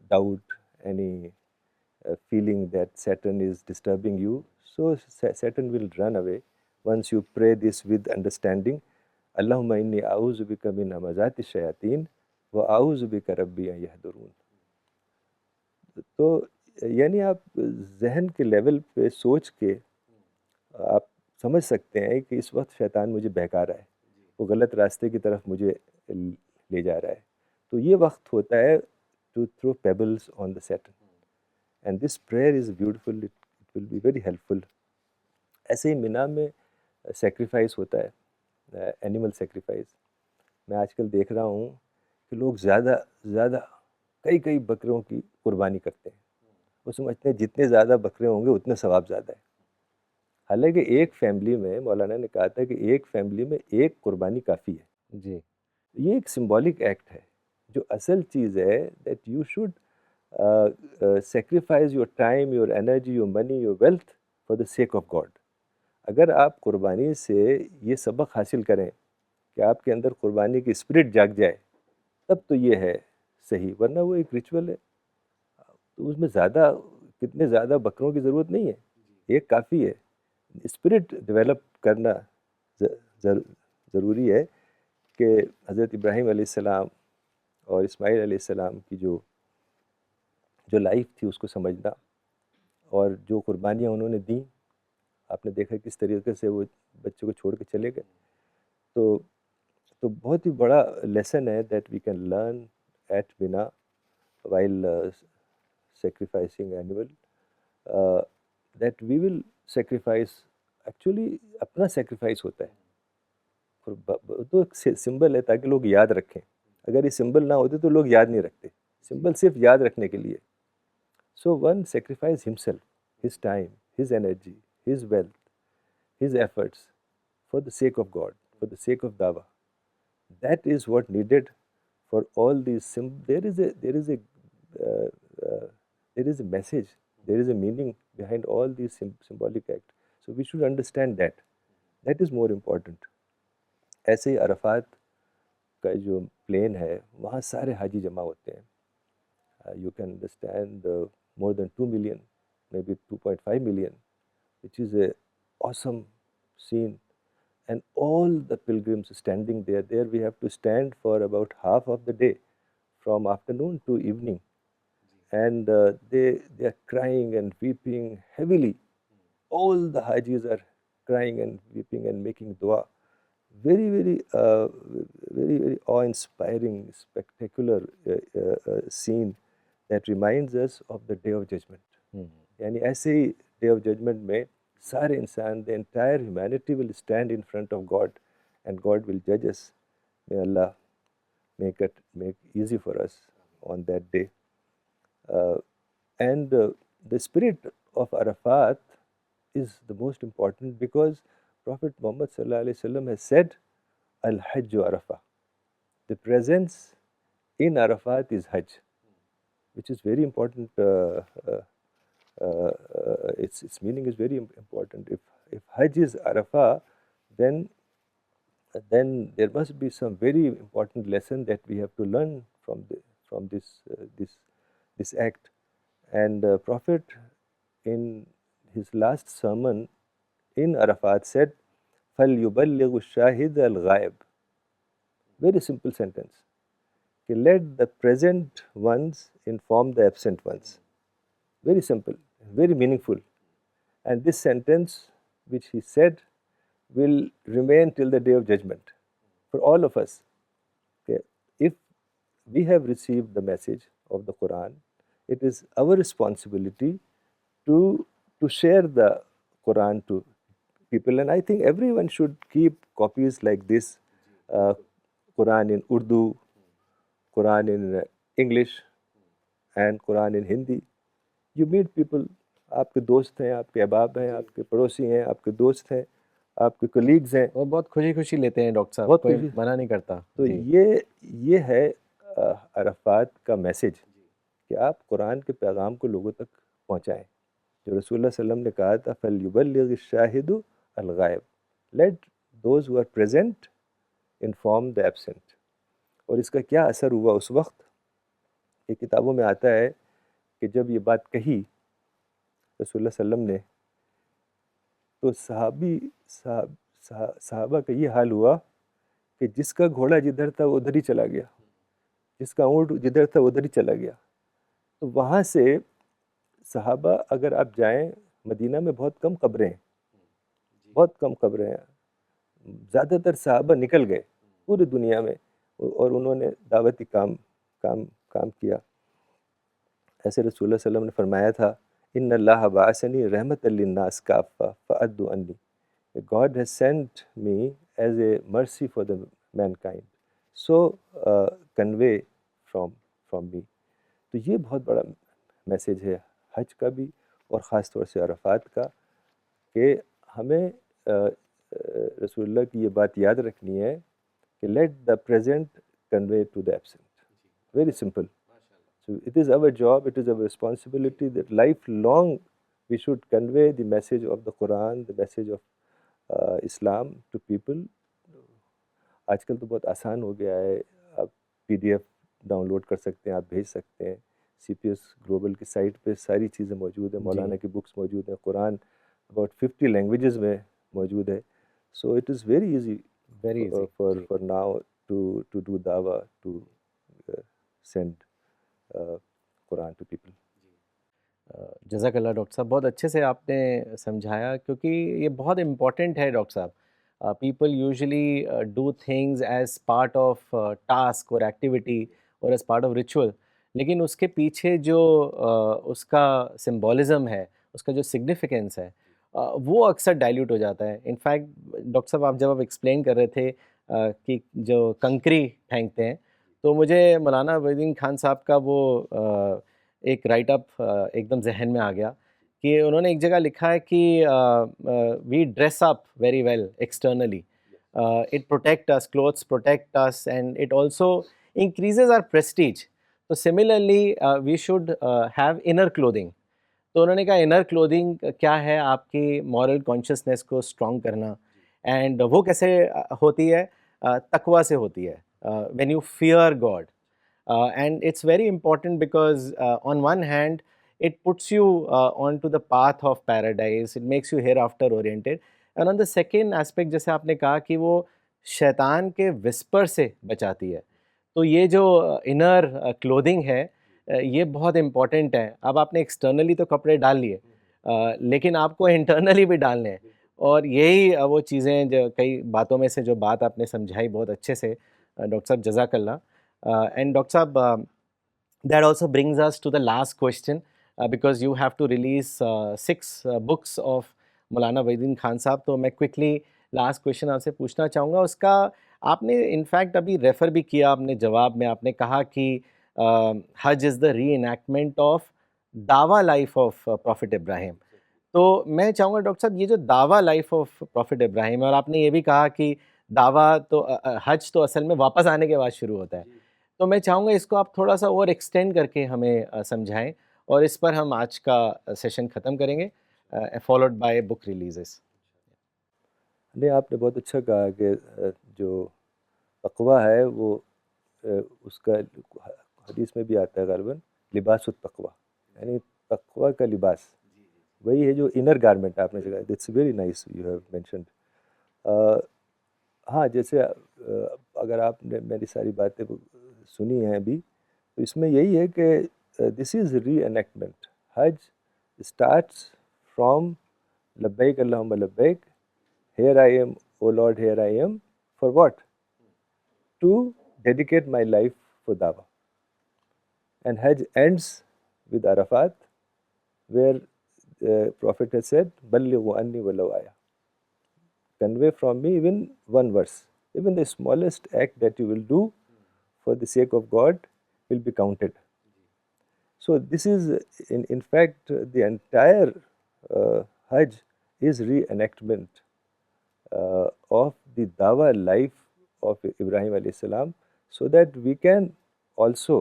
doubt, any feeling that Satan is disturbing you, so Satan will run away once you pray this with understanding. Allahumma inni a'udhu bika min hamazati shayateen wa a'udhu bika rabbi an yahdurun. تو یعنی آپ ذہن کے level پہ سوچ کے آپ سمجھ سکتے ہیں کہ اس وقت شیطان مجھے بہکا رہا ہے, وہ غلط راستے کی طرف مجھے لے جا رہا ہے. تو یہ وقت ہوتا ہے to throw pebbles on the Satan. And this prayer is beautiful, it will be very helpful. ایسے ہی مینا میں سیکریفائس ہوتا ہے, اینیمل سیکریفائس. میں آج کل دیکھ رہا ہوں کہ لوگ زیادہ کئی بکروں کی قربانی کرتے ہیں. وہ سمجھتے ہیں جتنے زیادہ بکرے ہوں گے اتنے ثواب زیادہ ہے. حالانکہ ایک فیملی میں مولانا نے کہا تھا کہ ایک فیملی میں ایک قربانی کافی ہے. جی, یہ ایک سمبولک ایکٹ ہے. جو اصل چیز ہے that you should sacrifice your time, your energy, your money, your wealth for the sake of God. اگر آپ قربانی سے یہ سبق حاصل کریں کہ آپ کے اندر قربانی کی اسپرٹ جاگ جائے, تب تو یہ ہے صحیح. ورنہ وہ ایک ریچول ہے, تو اس میں کتنے زیادہ بکروں کی ضرورت نہیں ہے, ایک کافی ہے. اسپرٹ ڈیولپ کرنا ضروری ہے کہ حضرت ابراہیم علیہ السلام اور اسماعیل علیہ السلام کی جو لائف تھی اس کو سمجھنا, اور جو قربانیاں انہوں نے دیں, آپ نے دیکھا کس طریقے سے وہ بچے کو چھوڑ کے چلے گئے. تو بہت ہی بڑا لیسن ہے that we can learn at Mina while sacrificing animal, that we will sacrifice, actually اپنا sacrifice ہوتا ہے. تو ایک سمبل ہے تاکہ لوگ یاد رکھیں. اگر یہ سمبل نہ ہوتے تو لوگ یاد نہیں رکھتے. سمبل صرف یاد رکھنے کے لیے. So one sacrifice himself, his time, his energy, his wealth, his efforts for the sake of God, for the sake of Dawah. That is what needed for all these. There is a message, there is a meaning behind all these symbolic acts. So we should understand that. That is more important. ایسے ہی عرفات کا جو plane ہے وہاں سارے حاجی جمع ہوتے ہیں. You can understand more than 2 million, maybe 2.5 million, which is a awesome scene. And all the pilgrims standing there. There we have to stand for about half of the day, from afternoon to evening. And they are crying and weeping heavily. All the hajis are crying and weeping and making dua. Very, very awe-inspiring, spectacular scene that reminds us of the Day of Judgment. یعنی ایسے ہی Day of Judgment میں سارے انسان, the entire humanity will stand in front of God and God will judge us. May Allah make easy for us on that day. And the spirit of Arafat is the most important because Prophet Muhammad sallallahu alaihi wasallam has said, Al-Hajj Arafah. The presence in Arafat is Hajj, which is very important. Its meaning is very important. If Hajj is Arafah, then there must be some very important lesson that we have to learn from this act. And Prophet in his last sermon in Arafat said, فَلْيُبَلِّغُ الشَّاهِدَ الْغَائِبَ. Very simple sentence. Let the present ones inform the absent ones. Very simple, very meaningful. And this sentence which he said will remain till the Day of Judgment for all of us. If we have received the message of the Quran, it is our responsibility to share the Quran to people. And I think everyone should keep copies like this, Quran in Urdu, Quran in English, and Quran in Hindi. You meet people, آپ کے دوست ہیں, آپ کے احباب ہیں, آپ کے پڑوسی ہیں, آپ کے دوست ہیں, آپ کے کولیگز ہیں. وہ بہت خوشی لیتے ہیں ڈاکٹر صاحب, کوئی منع نہیں کرتا. تو یہ ہے عرفات کا میسج کہ آپ قرآن کے پیغام کو لوگوں تک پہنچائیں. جو رسول اللہ صلی اللہ علیہ وسلم نے کہا تھا فَلْيُبَلِّغِ الشَّاهِدُ الْغَائِبَ. Let those who are present inform the absent. اور اس کا کیا اثر ہوا اس وقت؟ یہ کتابوں میں آتا ہے کہ جب یہ بات کہی رسول اللہ صلی اللہ علیہ وسلم نے تو صحابہ کا یہ حال ہوا کہ جس کا گھوڑا جدھر تھا وہ ادھر ہی چلا گیا, جس کا اونٹ جدھر تھا ادھر ہی چلا گیا. تو وہاں سے صحابہ, اگر آپ جائیں مدینہ میں بہت کم قبریں ہیں, بہت کم قبریں ہیں. زیادہ تر صحابہ نکل گئے پوری دنیا میں اور انہوں نے دعوتی کام کیا. ایسے رسول اللہ صلی اللہ علیہ وسلم نے فرمایا تھا ان اللہ بعثنی رحمۃ للناس کافہ فأدوا عنی. God has sent me as a mercy for the mankind. So convey from me. تو یہ بہت بڑا میسیج ہے حج کا بھی اور خاص طور سے عرفات کا کہ ہمیں رسول اللہ کی یہ بات یاد رکھنی ہے کہ let the present convey to the absent. Very simple. So it is our job, it is our responsibility that lifelong we should convey the message of the Quran, the message of Islam to people. آج کل تو بہت آسان ہو گیا ہے, آپ PDF down load کر سکتے ہیں, آپ بھیج سکتے ہیں. CPS گلوبل کی سائٹ پہ ساری چیزیں موجود ہیں, مولانا کی بکس موجود ہیں, قرآن about 50 لینگویجز میں موجود ہے. So it is very easy for now to do dawah, to send Quran to people. جزاک اللہ ڈاکٹر صاحب, بہت اچھے سے آپ نے سمجھایا کیونکہ یہ بہت امپورٹنٹ ہے ڈاکٹر صاحب. People usually do things as part of task اور ایکٹیویٹی اور ایز پارٹ آف ریچول, لیکن اس کے پیچھے جو اس کا سمبولزم ہے, اس کا جو سگنیفیکنس ہے, وہ اکثر ڈائلیوٹ ہو جاتا ہے. انفیکٹ ڈاکٹر صاحب آپ جب ایکسپلین کر رہے تھے کی جو کنکری پھینکتے ہیں. تو مجھے مولانا وحید الدین خان صاحب کا وہ ایک رائٹ اپ ایک دم ذہن میں آ گیا کہ انہوں نے ایک جگہ لکھا ہے کہ we dress up very well externally, it protect us, clothes protect us, and it also increases our prestige. تو similarly we should have inner clothing. تو انہوں نے کہا انر کلودنگ کیا ہے آپ کی مورل کانشیسنیس کو اسٹرانگ کرنا, اینڈ وہ کیسے ہوتی ہے؟ تقوی سے ہوتی ہے, when you fear God. And it's very important because on one hand it puts you on to the path of paradise, it makes you hereafter oriented, and on the second aspect جیسے آپ نے کہا کہ وہ شیطان کے whisper سے بچاتی ہے. تو یہ جو انر کلودنگ ہے یہ بہت امپورٹنٹ ہے. اب آپ نے ایکسٹرنلی تو کپڑے ڈال لیے لیکن آپ کو انٹرنلی بھی ڈالنے ہیں, اور یہی وہ چیزیں جو کئی باتوں میں سے جو بات آپ نے سمجھائی بہت اچھے سے ڈاکٹر صاحب, جزاک اللہ. And Dr. Saab, that also brings us to the last question because you have to release 6 books of Maulana Wahid uddin Khan صاحب. تو میں کوئکلی لاسٹ کویشچن آپ سے پوچھنا چاہوں گا. اس کا آپ نے انفیکٹ ابھی ریفر بھی کیا آپ نے جواب میں, آپ نے کہا کہ حج از دا ری انیکٹمنٹ آف دعویٰ لائف آف پروفٹ ابراہیم. تو میں چاہوں گا ڈاکٹر صاحب یہ جو دعویٰ لائف آف پروفٹ ابراہیم, اور آپ نے یہ بھی کہا کہ دعویٰ تو حج تو اصل میں واپس آنے کے بعد شروع ہوتا ہے, تو میں چاہوں گا اس کو آپ تھوڑا سا اور ایکسٹینڈ کر کے ہمیں سمجھائیں, اور اس پر ہم آج کا سیشن ختم کریں گے فالوڈ بائی بک ریلیزز. نہیں, آپ نے بہت اچھا کہا کہ جو تقویٰ ہے وہ اس کا حدیث میں بھی آتا ہے غالباً لباس التقویٰ, یعنی تقویٰ کا لباس وہی ہے جو انر گارمنٹ آپ نے کہا. It's very nice you have mentioned. ہاں, جیسے اگر آپ نے میری ساری باتیں سنی ہیں ابھی تو اس میں یہی ہے کہ دس از ری انیکٹمنٹ. حج اسٹارٹس فرام لبیک اللہم لبیک, here I am, O Lord, here I am, for what? To dedicate my life for dawah. And Hajj ends with Arafat, where the Prophet has said, Ballighu anni walau aya. Convey from me even one verse. Even the smallest act that you will do for the sake of God will be counted. So this is, in fact, the entire Hajj is reenactment of the dawah life of Ibrahim alayhi salam, so that we can also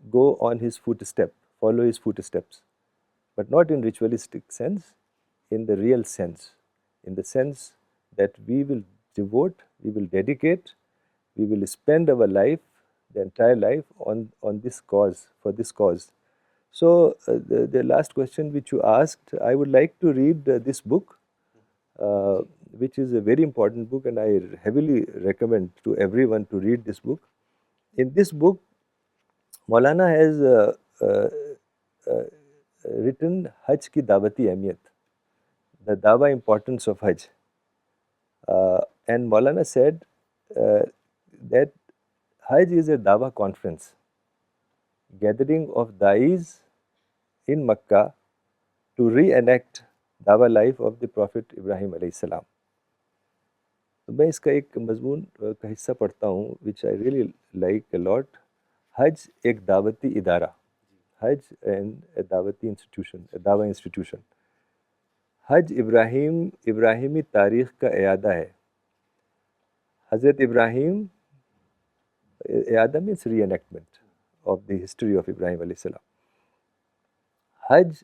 go on his footstep, follow his footsteps, but not in ritualistic sense, in the real sense, in the sense that we will devote, we will dedicate, we will spend our life, the entire life on this cause, for this cause. So the last question which you asked, I would like to read this book, which is a very important book, and I heavily recommend to everyone to read this book. In this book, Maulana has written Hajj ki dawati ahmiyat, the dawah importance of Hajj. And Maulana said that Hajj is a dawah conference, gathering of da'is in Makkah to reenact dawah life of the Prophet Ibrahim alayhi salam. تو میں اس کا ایک مضمون کا حصہ پڑھتا ہوں which I really like a lot. حج ایک دعوتی ادارہ, حج and a دعوتی انسٹیٹیوشن, a دعوی انسٹیٹیوشن. حج ابراہیمی تاریخ کا اعادہ ہے. حضرت ابراہیم, اعادہ means reenactment of the history of Ibrahim علیہ السلام. حج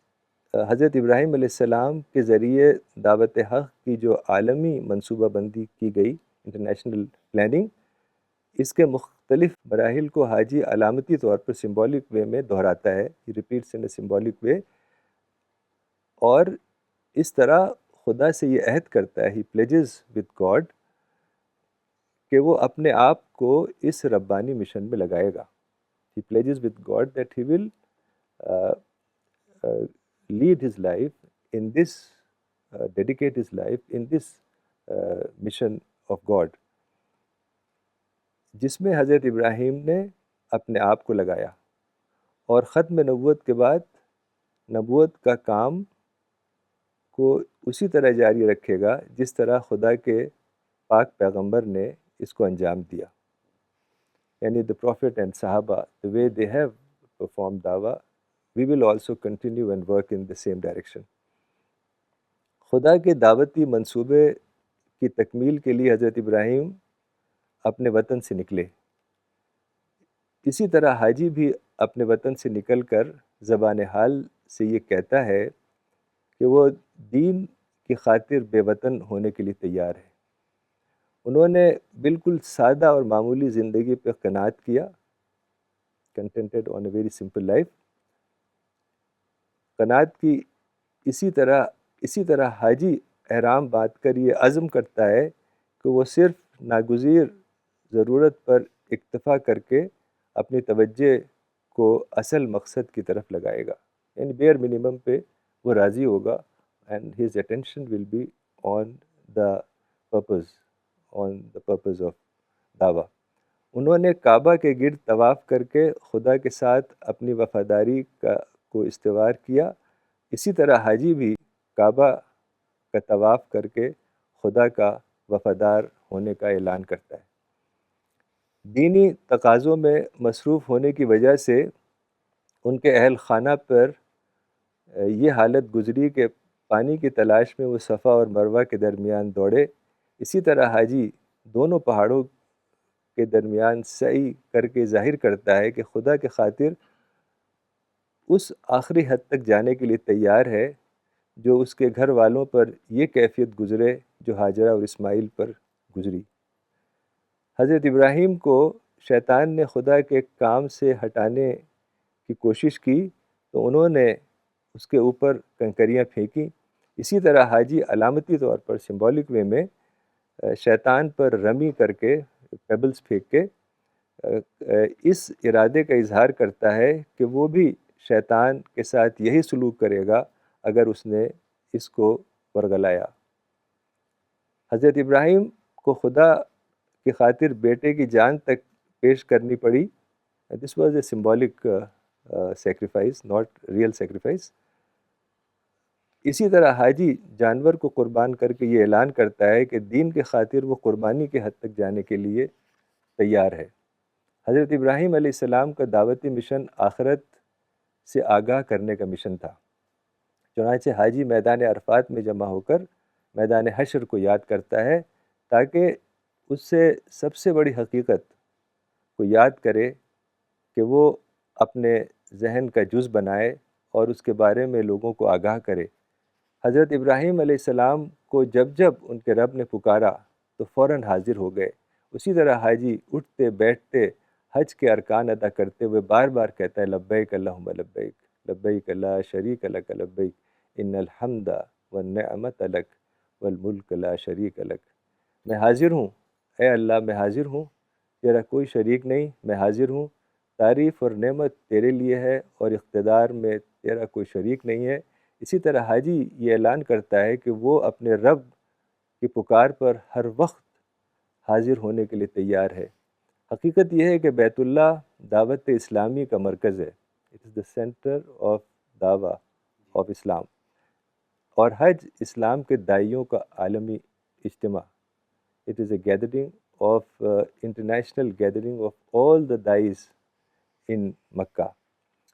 حضرت ابراہیم علیہ السلام کے ذریعے دعوت حق کی جو عالمی منصوبہ بندی کی گئی, انٹرنیشنل پلاننگ, اس کے مختلف مراحل کو حاجی علامتی طور پر سمبولک وے میں دہراتا ہے. ہی ریپیٹس ان اے سمبولک وے, اور اس طرح خدا سے یہ عہد کرتا ہے, ہی پلیجز وتھ گاڈ, کہ وہ اپنے آپ کو اس ربانی مشن میں لگائے گا. He pledges with God that he will lead his life in this, dedicate his life in this mission of God, جس میں حضرت ابراہیم نے اپنے آپ کو لگایا, اور ختم نبوت کے بعد نبوت کا کام کو اسی طرح جاری رکھے گا جس طرح خدا کے پاک پیغمبر نے اس کو انجام دیا. یعنی the prophet and صحابہ, the way they have performed دعویٰ, we will also continue and work in the same direction. خدا کے دعوتی منصوبے کی تکمیل کے لیے حضرت ابراہیم اپنے وطن سے نکلے. اسی طرح حاجی بھی اپنے وطن سے نکل کر زبان حال سے یہ کہتا ہے کہ وہ دین کی خاطر بے وطن ہونے کے لیے تیار ہے. انہوں نے بالکل سادہ اور معمولی زندگی پہ قناعت کیا, contented on a very simple life. قناعت کی. اسی طرح حاجی احرام باندھ کر یہ عزم کرتا ہے کہ وہ صرف ناگزیر ضرورت پر اکتفا کر کے اپنی توجہ کو اصل مقصد کی طرف لگائے گا. یعنی بیئر منیمم پہ وہ راضی ہوگا and his attention will be on the purpose of دعویٰ. انہوں نے کعبہ کے گرد طواف کر کے خدا کے ساتھ اپنی وفاداری کو استوار کیا. اسی طرح حاجی بھی کعبہ کا طواف کر کے خدا کا وفادار ہونے کا اعلان کرتا ہے. دینی تقاضوں میں مصروف ہونے کی وجہ سے ان کے اہل خانہ پر یہ حالت گزری کہ پانی کی تلاش میں وہ صفا اور مروہ کے درمیان دوڑے. اسی طرح حاجی دونوں پہاڑوں کے درمیان سعی کر کے ظاہر کرتا ہے کہ خدا کے خاطر اس آخری حد تک جانے کے لیے تیار ہے جو اس کے گھر والوں پر یہ کیفیت گزرے جو ہاجرہ اور اسماعیل پر گزری. حضرت ابراہیم کو شیطان نے خدا کے کام سے ہٹانے کی کوشش کی تو انہوں نے اس کے اوپر کنکریاں پھینکی. اسی طرح حاجی علامتی طور پر سمبولک وے میں شیطان پر رمی کر کے پیبلز پھینک کے اس ارادے کا اظہار کرتا ہے کہ وہ بھی شیطان کے ساتھ یہی سلوک کرے گا اگر اس نے اس کو ورگلایا. حضرت ابراہیم کو خدا کی خاطر بیٹے کی جان تک پیش کرنی پڑی. This was a symbolic sacrifice, not real sacrifice. اسی طرح حاجی جانور کو قربان کر کے یہ اعلان کرتا ہے کہ دین کے خاطر وہ قربانی کے حد تک جانے کے لیے تیار ہے. حضرت ابراہیم علیہ السلام کا دعوتی مشن آخرت سے آگاہ کرنے کا مشن تھا. چنانچہ حاجی میدان عرفات میں جمع ہو کر میدان حشر کو یاد کرتا ہے تاکہ اس سے سب سے بڑی حقیقت کو یاد کرے کہ وہ اپنے ذہن کا جز بنائے اور اس کے بارے میں لوگوں کو آگاہ کرے. حضرت ابراہیم علیہ السلام کو جب ان کے رب نے پکارا تو فوراً حاضر ہو گئے. اسی طرح حاجی اٹھتے بیٹھتے حج کے ارکان ادا کرتے ہوئے بار بار کہتا ہے لبیک اللہم لبیک لبیک لا شریک لک لبیک ان الحمد والنعمت لک والملک لا شریک لک. میں حاضر ہوں, اے اللہ میں حاضر ہوں, تیرا کوئی شریک نہیں, میں حاضر ہوں, تعریف اور نعمت تیرے لیے ہے اور اقتدار میں تیرا کوئی شریک نہیں ہے. اسی طرح حاجی یہ اعلان کرتا ہے کہ وہ اپنے رب کی پکار پر ہر وقت حاضر ہونے کے لیے تیار ہے. حقیقت یہ ہے کہ بیت اللہ دعوت اسلامی کا مرکز ہے. It is the centre of دعویٰ آف اسلام. اور حج اسلام کے داعیوں کا عالمی اجتماع. It is a gathering of international gathering of all the دائیز ان مکہ.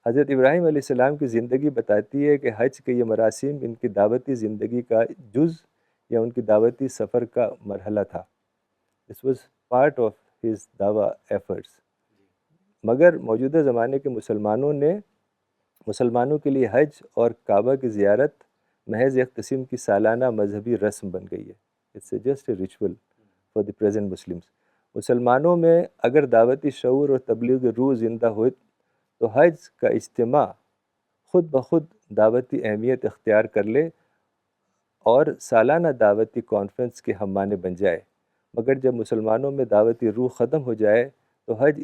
حضرت ابراہیم علیہ السلام کی زندگی بتاتی ہے کہ حج کے یہ مراسم ان کی دعوتی زندگی کا جز یا ان کی دعوتی سفر کا مرحلہ تھا. This was part of his دعویٰ ایفرٹس. مگر موجودہ زمانے کے مسلمانوں کے لیے حج اور کعبہ کی زیارت محض ایک قسم کی سالانہ مذہبی رسم بن گئی ہے. It's just a ritual for the present Muslims. مسلمانوں میں اگر دعوتی شعور اور تبلیغ روح زندہ ہو تو حج کا اجتماع خود بخود دعوتی اہمیت اختیار کر لے اور سالانہ دعوتی کانفرنس کے ہم معنی بن جائے. مگر جب مسلمانوں میں دعوتی روح ختم ہو جائے تو حج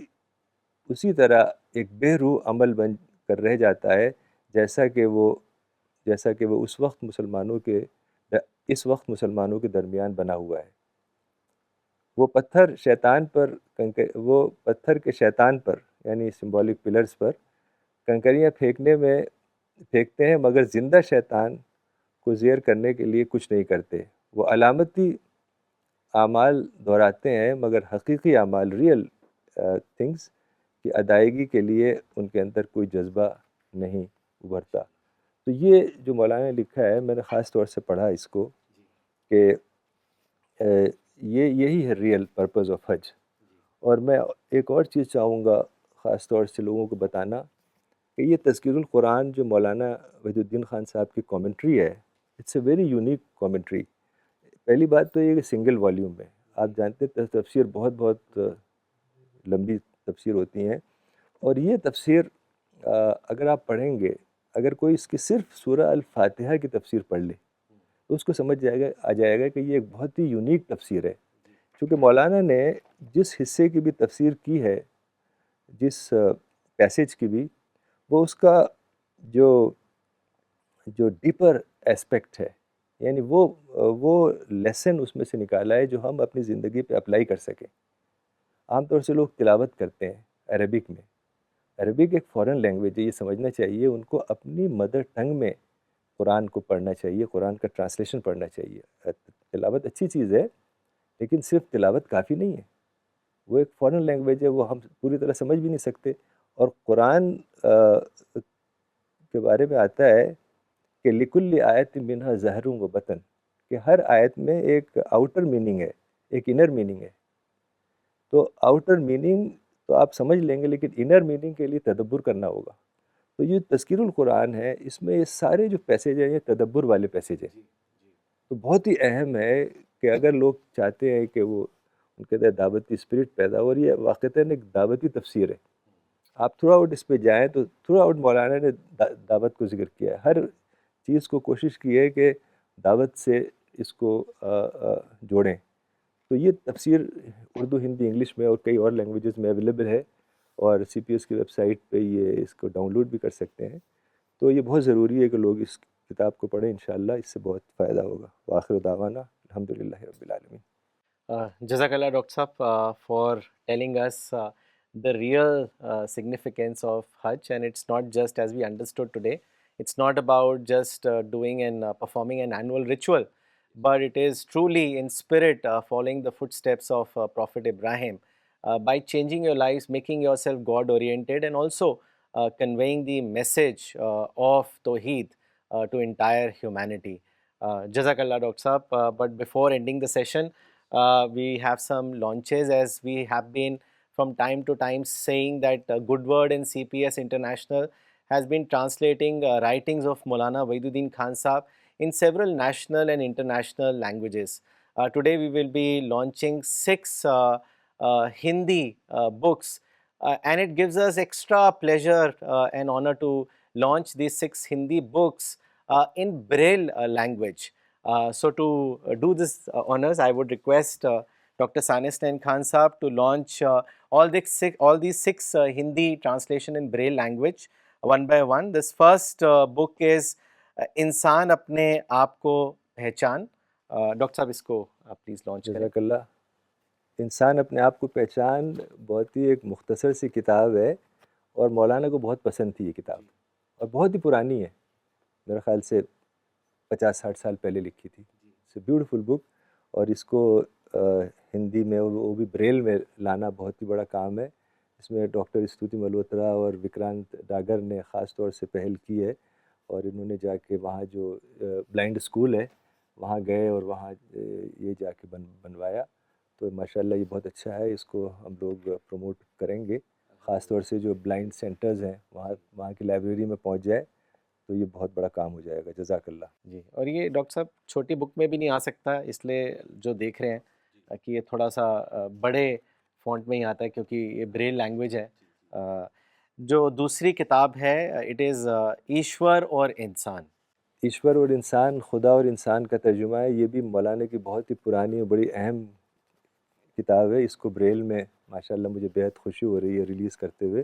اسی طرح ایک بے روح عمل بن کر رہ جاتا ہے جیسا کہ وہ اس وقت مسلمانوں کے درمیان بنا ہوا ہے. وہ پتھر کے شیطان پر یعنی سمبولک پلرز پر کنکریاں پھینکتے ہیں, مگر زندہ شیطان کو زیر کرنے کے لیے کچھ نہیں کرتے. وہ علامتی اعمال دہراتے ہیں مگر حقیقی اعمال ریئل تھنگس کی ادائیگی کے لیے ان کے اندر کوئی جذبہ نہیں ابھرتا. تو یہ جو مولانا نے لکھا ہے میں نے خاص طور سے پڑھا اس کو کہ یہی ہے ریئل پرپز آف حج. اور میں ایک اور چیز چاہوں گا خاص طور سے لوگوں کو بتانا کہ یہ تذکیر القرآن جو مولانا وحید الدین خان صاحب کی کامنٹری ہے it's a very unique commentary. پہلی بات تو یہ کہ سنگل والیوم ہے. آپ جانتے ہیں تفسیر بہت لمبی تفسیر ہوتی ہیں اور یہ تفسیر اگر آپ پڑھیں گے اگر کوئی اس کی صرف سورہ الفاتحہ کی تفسیر پڑھ لے تو اس کو سمجھ آ جائے گا کہ یہ ایک بہت ہی یونیک تفسیر ہے. چونکہ مولانا نے جس حصے کی بھی تفسیر کی ہے جس پیسیج کی بھی وہ اس کا جو ڈیپر ایسپیکٹ ہے یعنی وہ لیسن اس میں سے نکالا ہے جو ہم اپنی زندگی پہ اپلائی کر سکیں. عام طور سے لوگ تلاوت کرتے ہیں عربک میں. عربک ایک فارن لینگویج ہے, یہ سمجھنا چاہیے ان کو اپنی مدر ٹنگ میں قرآن کو پڑھنا چاہیے, قرآن کا ٹرانسلیشن پڑھنا چاہیے. تلاوت اچھی چیز ہے لیکن صرف تلاوت کافی نہیں ہے. وہ ایک فارن لینگویج ہے, وہ ہم پوری طرح سمجھ بھی نہیں سکتے. اور قرآن کے بارے میں آتا ہے کہ لکل آیت منہا ظاہر و بطن, کہ ہر آیت میں ایک آؤٹر میننگ ہے, ایک انر میننگ ہے. تو آؤٹر میننگ تو آپ سمجھ لیں گے لیکن انر میننگ کے لیے تدبر کرنا ہوگا. تو یہ تذکیر القرآن ہے, اس میں یہ سارے جو پیسیج ہیں یہ تدبر والے پیسیج ہیں. تو بہت ہی اہم ہے کہ اگر لوگ چاہتے ہیں کہ وہ ان کے اندر دعوتی اسپرٹ پیدا ہو, اور یہ واقعتاً ایک دعوتی تفسیر ہے. آپ تھرو آؤٹ اس پہ جائیں تو تھرو آؤٹ مولانا نے دعوت کو ذکر کیا ہے. ہر چیز کو کوشش کی ہے کہ دعوت سے اس کو جوڑیں. تو یہ تفسیر اردو, ہندی, انگلش میں اور کئی اور لینگویجز میں اویلیبل ہے, اور سی پی ایس کی ویب سائٹ پہ یہ اس کو ڈاؤن لوڈ بھی کر سکتے ہیں. تو یہ بہت ضروری ہے کہ لوگ اس کتاب کو پڑھیں, انشاءاللہ اس سے بہت فائدہ ہوگا. وآخر دعوانا الحمدللہ رب العالمین. Jazakallah, Dr. Saab, for telling us the real significance of Hajj. And it's not just as we understood today, it's not about just doing and performing an annual ritual, but it is truly in spirit following the footsteps of Prophet Ibrahim by changing your lives, making yourself God oriented, and also conveying the message of Tawheed to entire humanity. Jazakallah, Dr. Saab. But before ending the session, we have some launches, as we have been from time to time saying that Good Word in CPS International has been translating writings of Maulana Waiduddin Khan Sahab in several national and international languages. Today we will be launching 6 Hindi books, and it gives us extra pleasure and honor to launch these 6 Hindi books in Braille language. So to do this honors, I would request Dr. Sanestan Khan Sahab to launch all these 6 Hindi translation in Braille language one by one. This first book is Insaan Apne Aap Ko Pehchan. Dr. Sahab, isko please launch kare. جزاک اللہ. انسان اپنے آپ کو پہچان بہت ہی ایک مختصر سی کتاب ہے, اور مولانا کو بہت پسند تھی یہ کتاب, اور بہت ہی پرانی ہے, میرے خیال سے 50-60 سال پہلے لکھی تھی. اٹس اے بیوٹیفل بک, اور اس کو ہندی میں وہ بھی بریل میں لانا بہت ہی بڑا کام ہے. اس میں ڈاکٹر استوتی ملہوترا اور وکرانت ڈاگر نے خاص طور سے پہل کی ہے, اور انہوں نے جا کے وہاں جو بلائنڈ اسکول ہے وہاں گئے اور وہاں یہ جا کے بنوایا. تو ماشاءاللہ یہ بہت اچھا ہے, اس کو ہم لوگ پروموٹ کریں گے, خاص طور سے جو بلائنڈ سینٹرز ہیں وہاں کی لائبریری میں پہنچ جائے تو یہ بہت بڑا کام ہو جائے گا. جزاک اللہ. جی, اور یہ ڈاکٹر صاحب چھوٹی بک میں بھی نہیں آ سکتا, اس لیے جو دیکھ رہے ہیں کہ یہ تھوڑا سا بڑے فونٹ میں ہی آتا ہے کیونکہ یہ بریل لینگویج ہے. جو دوسری کتاب ہے اٹ از ایشور اور انسان. ایشور اور انسان, خدا اور انسان کا ترجمہ ہے. یہ بھی مولانا کی بہت ہی پرانی اور بڑی اہم کتاب ہے. اس کو بریل میں ماشاءاللہ مجھے بہت خوشی ہو رہی ہے ریلیز کرتے ہوئے,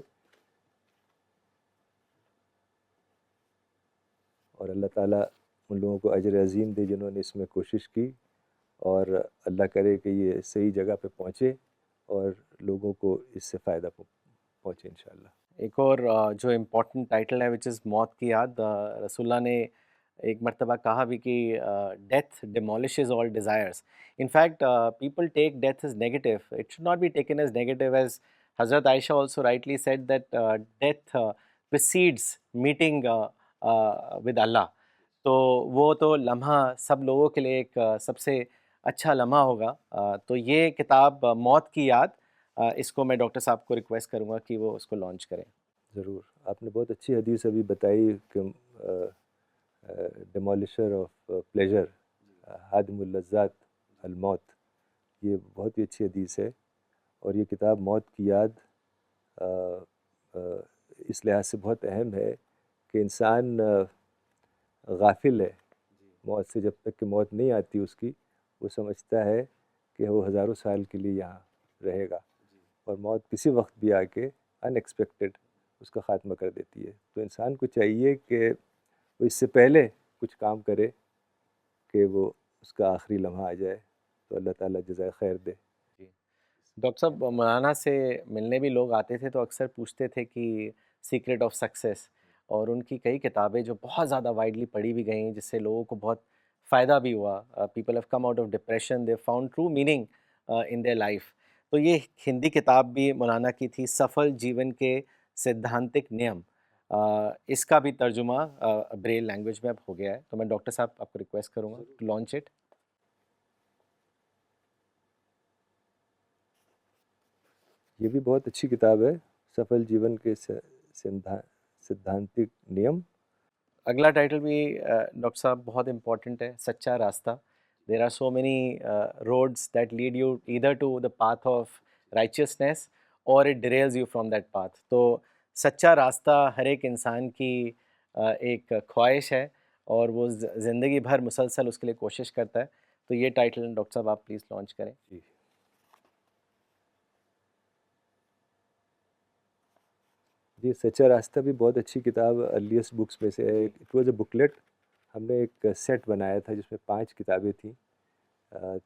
اور اللہ تعالیٰ ان لوگوں کو اجر عظیم دے جنہوں نے اس میں کوشش کی, اور اللہ کرے کہ یہ صحیح جگہ پہ پہنچے اور لوگوں کو اس سے فائدہ پہنچے انشاءاللہ. ایک اور جو امپورٹنٹ ٹائٹل ہے وچ از موت کی یاد. رسول اللہ نے ایک مرتبہ کہا بھی کہ death demolishes all desires. In fact people take death as negative. It should not be taken as negative, as حضرت Aisha also rightly said that death precedes meeting with اللہ. تو وہ تو لمحہ سب لوگوں کے لیے ایک سب سے اچھا لمحہ ہوگا. تو یہ کتاب موت کی یاد, اس کو میں ڈاکٹر صاحب کو ریکویسٹ کروں گا کہ وہ اس کو لانچ کریں. ضرور. آپ نے بہت اچھی حدیث ابھی بتائی کہ ڈیمولشر آف پلیجر ہادم اللذات الموت, یہ بہت ہی اچھی حدیث ہے. اور یہ کتاب موت کی یاد اس لحاظ سے بہت اہم ہے کہ انسان غافل ہے موت سے. جب تک کہ موت نہیں آتی اس کی, وہ سمجھتا ہے کہ وہ ہزاروں سال کے لیے یہاں رہے گا, اور موت کسی وقت بھی آ کے ان ایکسپیکٹڈ اس کا خاتمہ کر دیتی ہے. تو انسان کو چاہیے کہ وہ اس سے پہلے کچھ کام کرے کہ وہ اس کا آخری لمحہ آ جائے, تو اللہ تعالیٰ جزائے خیر دے. ڈاکٹر صاحب, مولانا سے ملنے بھی لوگ آتے تھے تو اکثر پوچھتے تھے کہ سیکرٹ آف سکسیس, اور ان کی کئی کتابیں جو بہت زیادہ وائڈلی پڑھی بھی گئیں, جس سے لوگوں کو بہت فائدہ بھی ہوا. People have come out of depression, they found true meaning in their life. تو یہ ہندی کتاب بھی مولانا کی تھی, سفل جیون کے سدھانتک نیم. اس کا بھی ترجمہ بریل لینگویج میں اب ہو گیا ہے. تو میں ڈاکٹر صاحب آپ کو ریکویسٹ کروں گا ٹو لانچ اٹ. یہ بھی بہت اچھی کتاب ہے, سفل جیون کے سدھانتک نیم. اگلا ٹائٹل بھی ڈاکٹر صاحب بہت امپورٹنٹ ہے, سچا راستہ. There are so many roads that lead you either to the path of righteousness or it derails you from that path. تو سچا راستہ ہر ایک انسان کی ایک خواہش ہے, اور وہ زندگی بھر مسلسل اس کے لیے کوشش کرتا ہے. تو یہ ٹائٹل ڈاکٹر صاحب آپ پلیز لانچ کریں. جی, جی سچا راستہ بھی بہت اچھی کتاب, ارلیسٹ بکس میں سے ہے. It was a booklet. ہم نے ایک سیٹ بنایا تھا جس میں 5 کتابیں تھیں,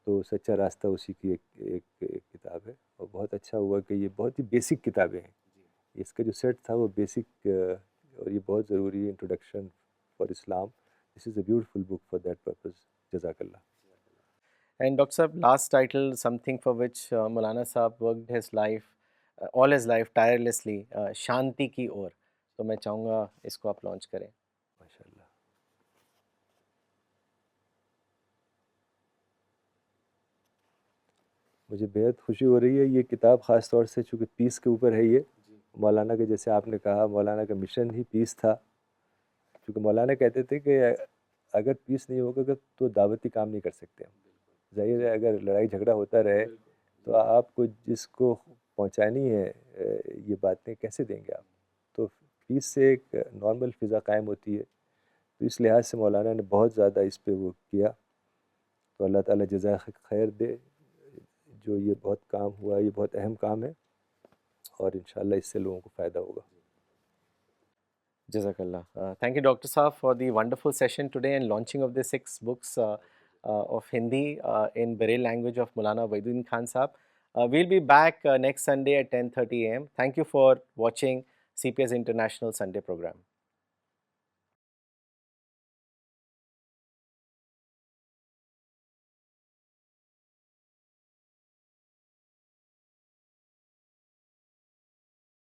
تو سچا راستہ اسی کی ایک کتاب ہے. اور بہت اچھا ہوا کہ یہ بہت ہی بیسک کتابیں ہیں. اس کا جو سیٹ تھا وہ بیسک, اور یہ بہت ضروری ہے, introduction for Islam. This is a beautiful book for that purpose. جزاک اللہ. اینڈ ڈاکٹر صاحب, last title, something for which مولانا صاحب worked his life all his life tirelessly, شانتی کی اور. تو میں چاہوں گا اس کو آپ لانچ کریں. ماشاء اللہ. مجھے بہت خوشی ہو رہی ہے. یہ کتاب خاص طور سے چونکہ پیس کے اوپر ہے, یہ مولانا کے, جیسے آپ نے کہا, مولانا کا مشن ہی پیس تھا. چونکہ مولانا کہتے تھے کہ اگر پیس نہیں ہوگا تو دعوتی کام نہیں کر سکتے ہم. ظاہر ہے اگر لڑائی جھگڑا ہوتا رہے تو آپ کو جس کو پہنچانی ہے یہ باتیں کیسے دیں گے آپ. تو پیس سے ایک نارمل فضا قائم ہوتی ہے. تو اس لحاظ سے مولانا نے بہت زیادہ اس پہ وہ کیا. تو اللہ تعالیٰ جزائے خیر دے. جو یہ بہت کام ہوا, یہ بہت اہم کام ہے, اور انشاءاللہ اس سے لوگوں کو فائدہ ہوگا. جزاک اللہ. Thank you, Dr. Saab, for the wonderful session today and launching of the 6 books of Hindi in Braille language of Maulana Waiduddin Khan Saab. We'll be back next Sunday at 10:30 a.m. Thank you for watching CPS International Sunday program.